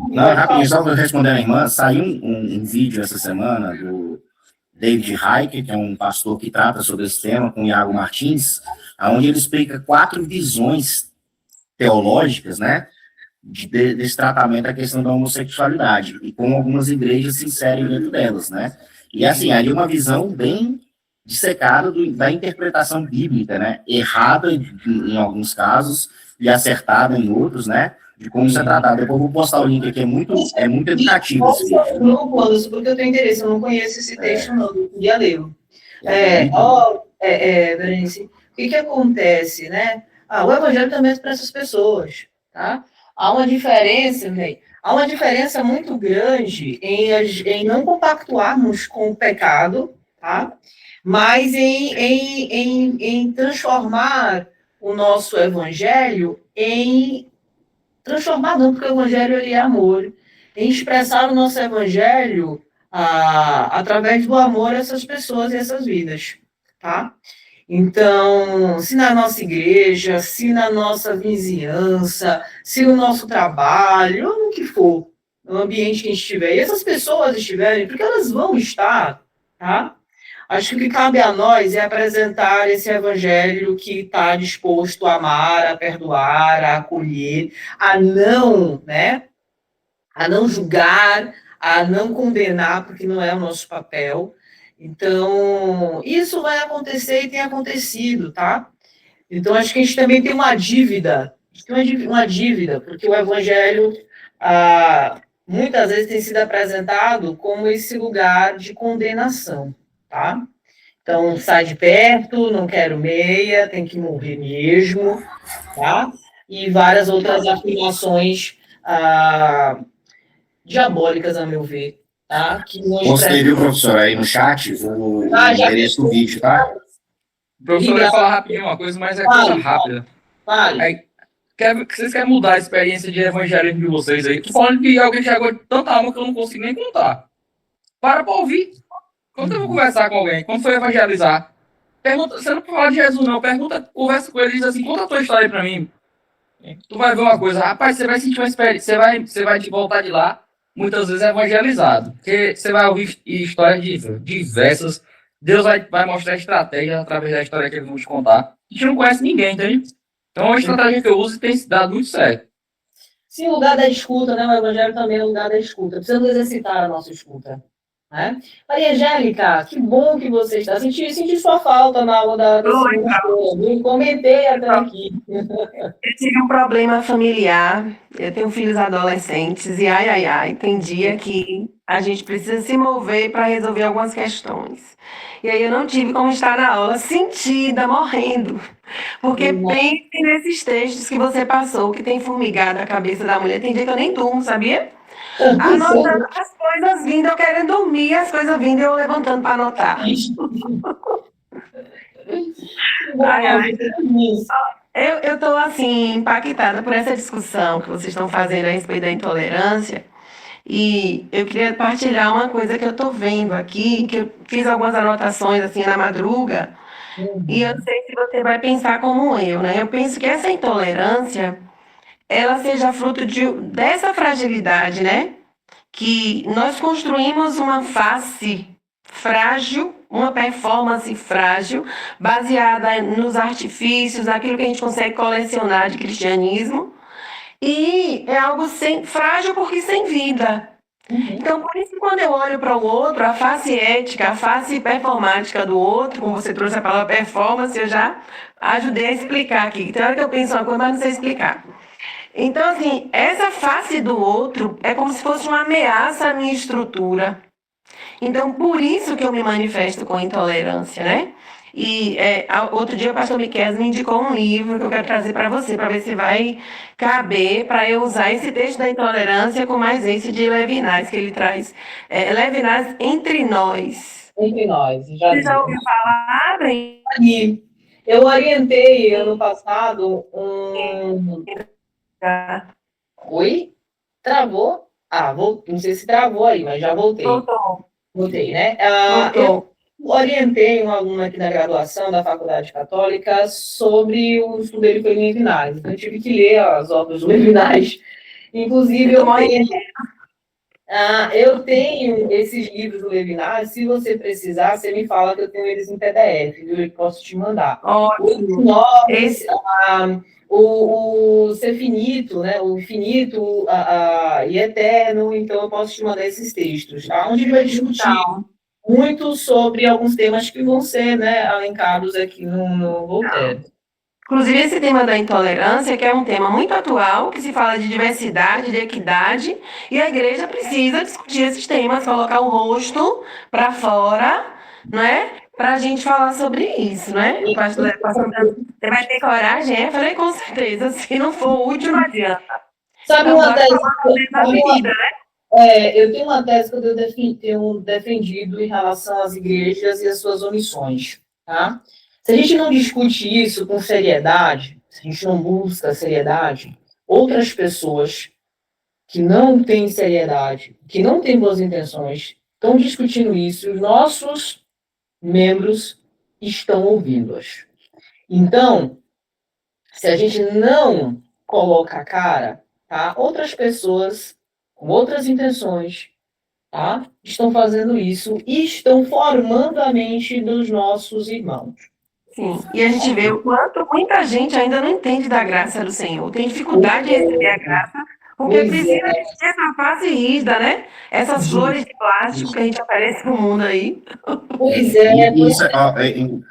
Não, rapidinho, só para responder a irmã, saiu um vídeo essa semana do David Heick, que é um pastor que trata sobre esse tema, com o Iago Martins, onde ele explica 4 visões teológicas, né, desse tratamento da questão da homossexualidade, e como algumas igrejas se inserem dentro delas, né. E assim, ali uma visão bem dissecada da interpretação bíblica, né, errada em alguns casos e acertada em outros, né, de como isso é tratado. Depois eu vou postar o link aqui, é muito educativo esse vídeo. Grupo, Anderson, porque eu tenho interesse, eu não conheço esse texto, não, eu queria lê-lo. Berenice, o que acontece, né? O evangelho também é para essas pessoas, tá? Há uma diferença muito grande em não compactuarmos com o pecado, tá? Mas em transformar o nosso evangelho transformar não, porque o evangelho ele é amor, em expressar o nosso evangelho através do amor a essas pessoas e essas vidas, tá? Então, se na nossa igreja, se na nossa vizinhança, se no nosso trabalho, ou no que for, no ambiente que a gente estiver, e essas pessoas estiverem, porque elas vão estar, tá? Acho que o que cabe a nós é apresentar esse evangelho que está disposto a amar, a perdoar, a acolher, a não julgar, a não condenar, porque não é o nosso papel. Então, isso vai acontecer e tem acontecido, tá? Então, acho que a gente também tem uma dívida, porque o evangelho muitas vezes tem sido apresentado como esse lugar de condenação, tá? Então, sai de perto, não quero meia, tem que morrer mesmo, tá? E várias outras afirmações diabólicas, a meu ver, tá? Postei, viu, professor, aí no chat, o endereço do vídeo, tá? Professor, eu ia falar rapidinho uma coisa, mas é coisa rápida. Vocês querem mudar a experiência de evangelismo de vocês aí? Tô falando que alguém chegou de tanta alma que eu não consigo nem contar. Para ouvir. Quando eu vou conversar com alguém, quando for evangelizar, pergunta, você não pode falar de Jesus, não. Conversa com ele e diz assim, conta a tua história pra mim. Tu vai ver uma coisa, rapaz, você vai sentir uma experiência, você vai te voltar de lá, muitas vezes evangelizado. Porque você vai ouvir histórias diversas. Deus vai mostrar estratégia através da história que eles vão te contar. A gente não conhece ninguém, entende? Então, a estratégia que eu uso tem dado muito certo. Sim, o lugar da escuta, né? O evangelho também é o lugar da escuta. Precisamos exercitar a nossa escuta. Né? Maria Angélica, que bom que você está. Senti sua falta na aula da segunda-feira. Comentei até aqui. Eu tive um problema familiar. Eu tenho filhos adolescentes e tem dia que a gente precisa se mover para resolver algumas questões. E aí eu não tive como estar na aula sentida, morrendo. Porque pense nesses textos que você passou, que tem formigado a cabeça da mulher. Tem dia que eu nem durmo, sabia? Anotando as coisas vindo, eu querendo dormir, as coisas vindo, eu levantando para anotar. Eu estou, assim, impactada por essa discussão que vocês estão fazendo a respeito da intolerância. E eu queria partilhar uma coisa que eu estou vendo aqui, que eu fiz algumas anotações, assim, na madruga. E eu sei se você vai pensar como eu, né? Eu penso que essa intolerância ela seja fruto dessa fragilidade, né? Que nós construímos uma face frágil, uma performance frágil, baseada nos artifícios, naquilo que a gente consegue colecionar de cristianismo, e é algo frágil porque sem vida. Então, por isso, quando eu olho para o outro, a face ética, a face performática do outro, como você trouxe a palavra performance, eu já ajudei a explicar aqui. Tem hora que eu penso uma coisa, mas não sei explicar. Então, assim, essa face do outro é como se fosse uma ameaça à minha estrutura. Então, por isso que eu me manifesto com intolerância, né? E outro dia o pastor Miquel me indicou um livro que eu quero trazer para você, para ver se vai caber, para eu usar esse texto da intolerância com mais esse de Levinas, que ele traz. Levinas entre nós. Entre nós. Você já ouviu falar, Bem? Eu orientei ano passado Oi? Travou? Não sei se travou aí, mas já voltei. Voltei, né? Eu orientei um aluno aqui na graduação da Faculdade Católica sobre o estudo dele foi Levinas. Então, eu tive que ler as obras do Levinas. Inclusive, eu tenho esses livros do Levinas. Se você precisar, você me fala que eu tenho eles em PDF, viu? Eu posso te mandar. O Ser Finito, né? O Infinito e Eterno. Então, eu posso te mandar esses textos, tá? Onde ele vai discutir muito sobre alguns temas que vão ser, né, alencados aqui no Voltaire. Inclusive, esse tema da intolerância, que é um tema muito atual, que se fala de diversidade, de equidade, e a igreja precisa discutir esses temas, colocar o rosto para fora, não é? Para a gente falar sobre isso, né? O pastor você vai ter coragem? Eu falei, com certeza. Se não for útil, não adianta. Sabe uma tese? Eu tenho uma tese que eu tenho defendido em relação às igrejas e às suas omissões, tá? Se a gente não discute isso com seriedade, se a gente não busca seriedade, outras pessoas que não têm seriedade, que não têm boas intenções, estão discutindo isso e os nossos membros estão ouvindo-as. Então, se a gente não coloca a cara, tá? Outras pessoas com outras intenções, tá? Estão fazendo isso e estão formando a mente dos nossos irmãos. Sim, e a gente vê o quanto muita gente ainda não entende da graça do Senhor, tem dificuldade de receber a graça, porque precisa de essa face rígida, né? Essas flores de plástico que a gente oferece pro mundo aí. Pois é. Isso,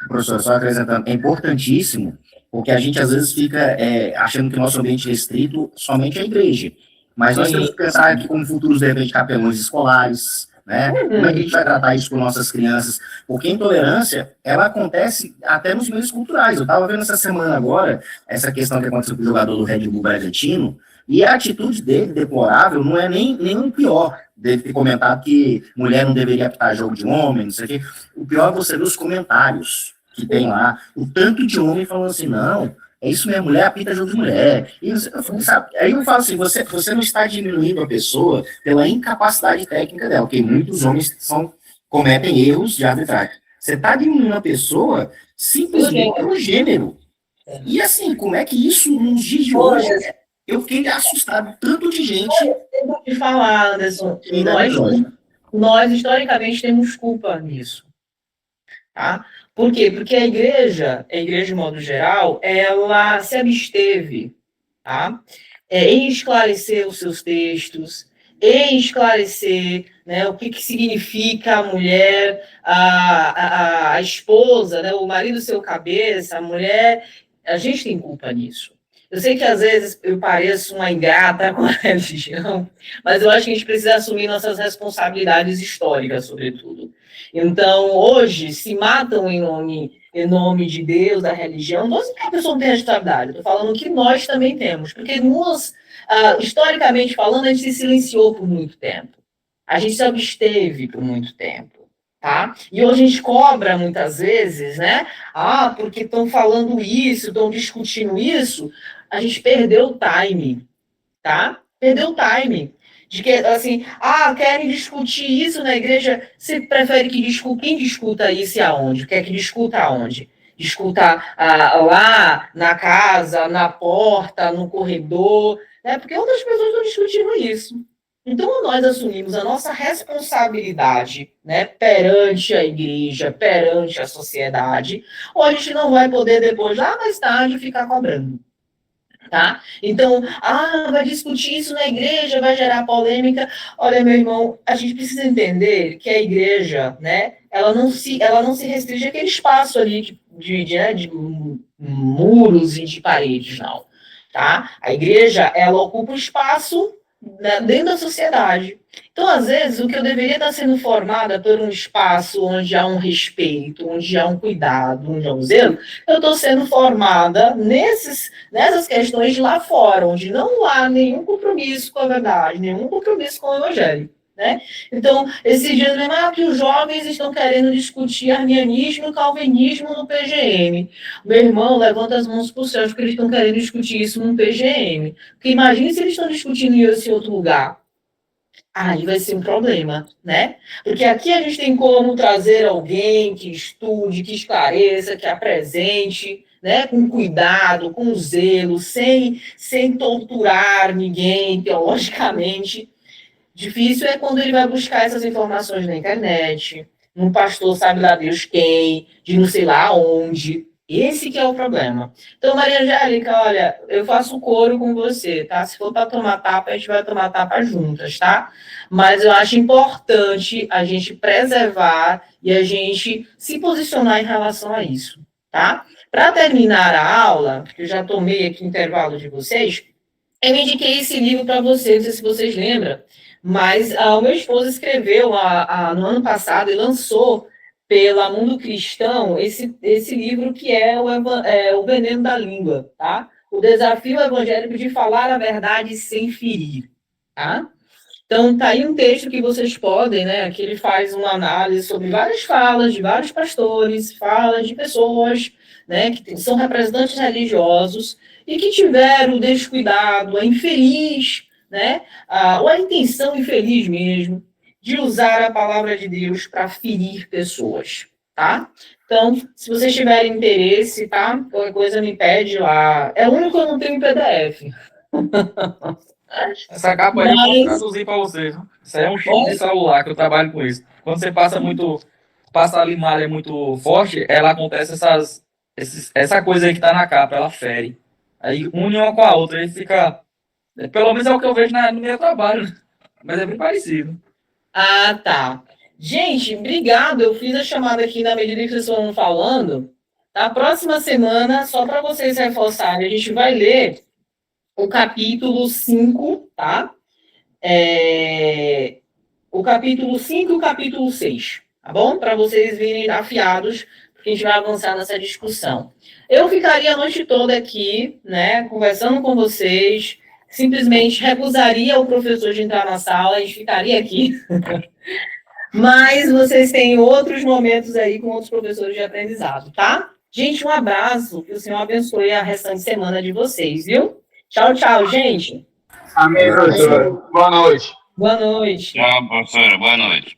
professor, só acrescentando, é importantíssimo, porque a gente às vezes fica achando que o nosso ambiente restrito somente é a igreja. Mas nós temos que pensar aqui como futuros, de repente, capelães escolares, né? Como é que a gente vai tratar isso com nossas crianças? Porque a intolerância, ela acontece até nos meios culturais. Eu estava vendo essa semana agora, essa questão que aconteceu com o jogador do Red Bull Bragantino, e a atitude dele, deplorável, não é nem o pior, dele ter comentado que mulher não deveria apitar jogo de homem, não sei o quê. O pior é você ver os comentários que tem lá, o tanto de homem falando assim, não, é isso mesmo, mulher apita jogo de mulher. E, sabe, aí eu falo assim, você não está diminuindo a pessoa pela incapacidade técnica dela, porque muitos homens cometem erros de arbitragem. Você está diminuindo a pessoa simplesmente pelo gênero. E assim, como é que isso nos dias de hoje... Eu fiquei assustado, tanto de gente... Eu vou te falar, Anderson, nós historicamente temos culpa nisso. Tá? Por quê? Porque a igreja de modo geral, ela se absteve, tá? Em esclarecer os seus textos, em esclarecer, né, o que significa a mulher, a esposa, né, o marido seu cabeça, a mulher, a gente tem culpa nisso. Eu sei que às vezes eu pareço uma ingata com a religião, mas eu acho que a gente precisa assumir nossas responsabilidades históricas, sobretudo. Então, hoje, se matam em nome de Deus, da religião, não é que a pessoa não tem responsabilidade, estou falando que nós também temos, porque historicamente falando, a gente se silenciou por muito tempo, a gente se absteve por muito tempo, tá? E hoje a gente cobra muitas vezes, né? Porque estão falando isso, estão discutindo isso, a gente perdeu o time, tá? Perdeu o time. De que, assim, querem discutir isso na igreja, você prefere que quem discuta isso e aonde? Quer que discuta aonde? Discuta lá, na casa, na porta, no corredor, né? Porque outras pessoas estão discutindo isso. Então, nós assumimos a nossa responsabilidade, né, perante a igreja, perante a sociedade, ou a gente não vai poder depois, lá mais tarde, ficar cobrando. Tá? Então, vai discutir isso na igreja, vai gerar polêmica. Olha, meu irmão, a gente precisa entender que a igreja, né, ela não se restringe àquele espaço ali de muros e de paredes, não. Tá? A igreja, ela ocupa um espaço dentro da sociedade. Então, às vezes, o que eu deveria estar sendo formada por um espaço onde há um respeito, onde há um cuidado, onde há um zelo, eu estou sendo formada nessas questões lá fora, onde não há nenhum compromisso com a verdade, nenhum compromisso com o evangelho. né? Então, esses dias mesmo, que os jovens estão querendo discutir arminianismo e calvinismo no PGM. Meu irmão, levanta as mãos para o céu, porque eles estão querendo discutir isso no PGM. Porque imagine se eles estão discutindo isso em outro lugar. Aí vai ser um problema, né? Porque aqui a gente tem como trazer alguém que estude, que esclareça, que apresente, né? Com cuidado, com zelo, sem torturar ninguém teologicamente. Difícil é quando ele vai buscar essas informações na internet, um pastor sabe lá Deus quem, de não sei lá onde. Esse que é o problema. Então, Maria Angélica, olha, eu faço coro com você, tá? Se for para tomar tapa, a gente vai tomar tapa juntas, tá? Mas eu acho importante a gente preservar e a gente se posicionar em relação a isso, tá? Para terminar a aula, que eu já tomei aqui o intervalo de vocês, eu indiquei esse livro para vocês, não sei se vocês lembram, mas o meu esposo escreveu no ano passado e lançou pela Mundo Cristão esse livro que é o Veneno da Língua, tá? O desafio evangélico de falar a verdade sem ferir, tá? Então, tá aí um texto que vocês podem, né? Que ele faz uma análise sobre várias falas de vários pastores, falas de pessoas, né? Que são representantes religiosos e que tiveram o descuidado, a infeliz, né? Ou a intenção infeliz mesmo, de usar a palavra de Deus para ferir pessoas, tá? Então, se vocês tiverem interesse, tá? Qualquer coisa me pede lá. É o único que eu não tenho em PDF. Essa capa aí eu vou traduzir para vocês. Isso aí é um chip de celular que eu trabalho com isso. Quando você passa a limalha muito forte, ela acontece essa coisa aí que tá na capa, ela fere. Aí une uma com a outra, aí fica... Pelo menos é o que eu vejo no meu trabalho, né? Mas é bem parecido. Ah, tá. Gente, obrigado. Eu fiz a chamada aqui na medida que vocês foram falando. Na próxima semana, só para vocês reforçarem, a gente vai ler o capítulo 5, tá? O capítulo 5 e o capítulo 6, tá bom? Para vocês virem afiados, porque a gente vai avançar nessa discussão. Eu ficaria a noite toda aqui, né, conversando com vocês, simplesmente recusaria o professor de entrar na sala, a gente ficaria aqui. Mas vocês têm outros momentos aí com outros professores de aprendizado, tá? Gente, um abraço, que o Senhor abençoe a restante semana de vocês, viu? Tchau, tchau, gente. Amém, professor. Boa noite. Boa noite. Tchau, professora. Boa noite.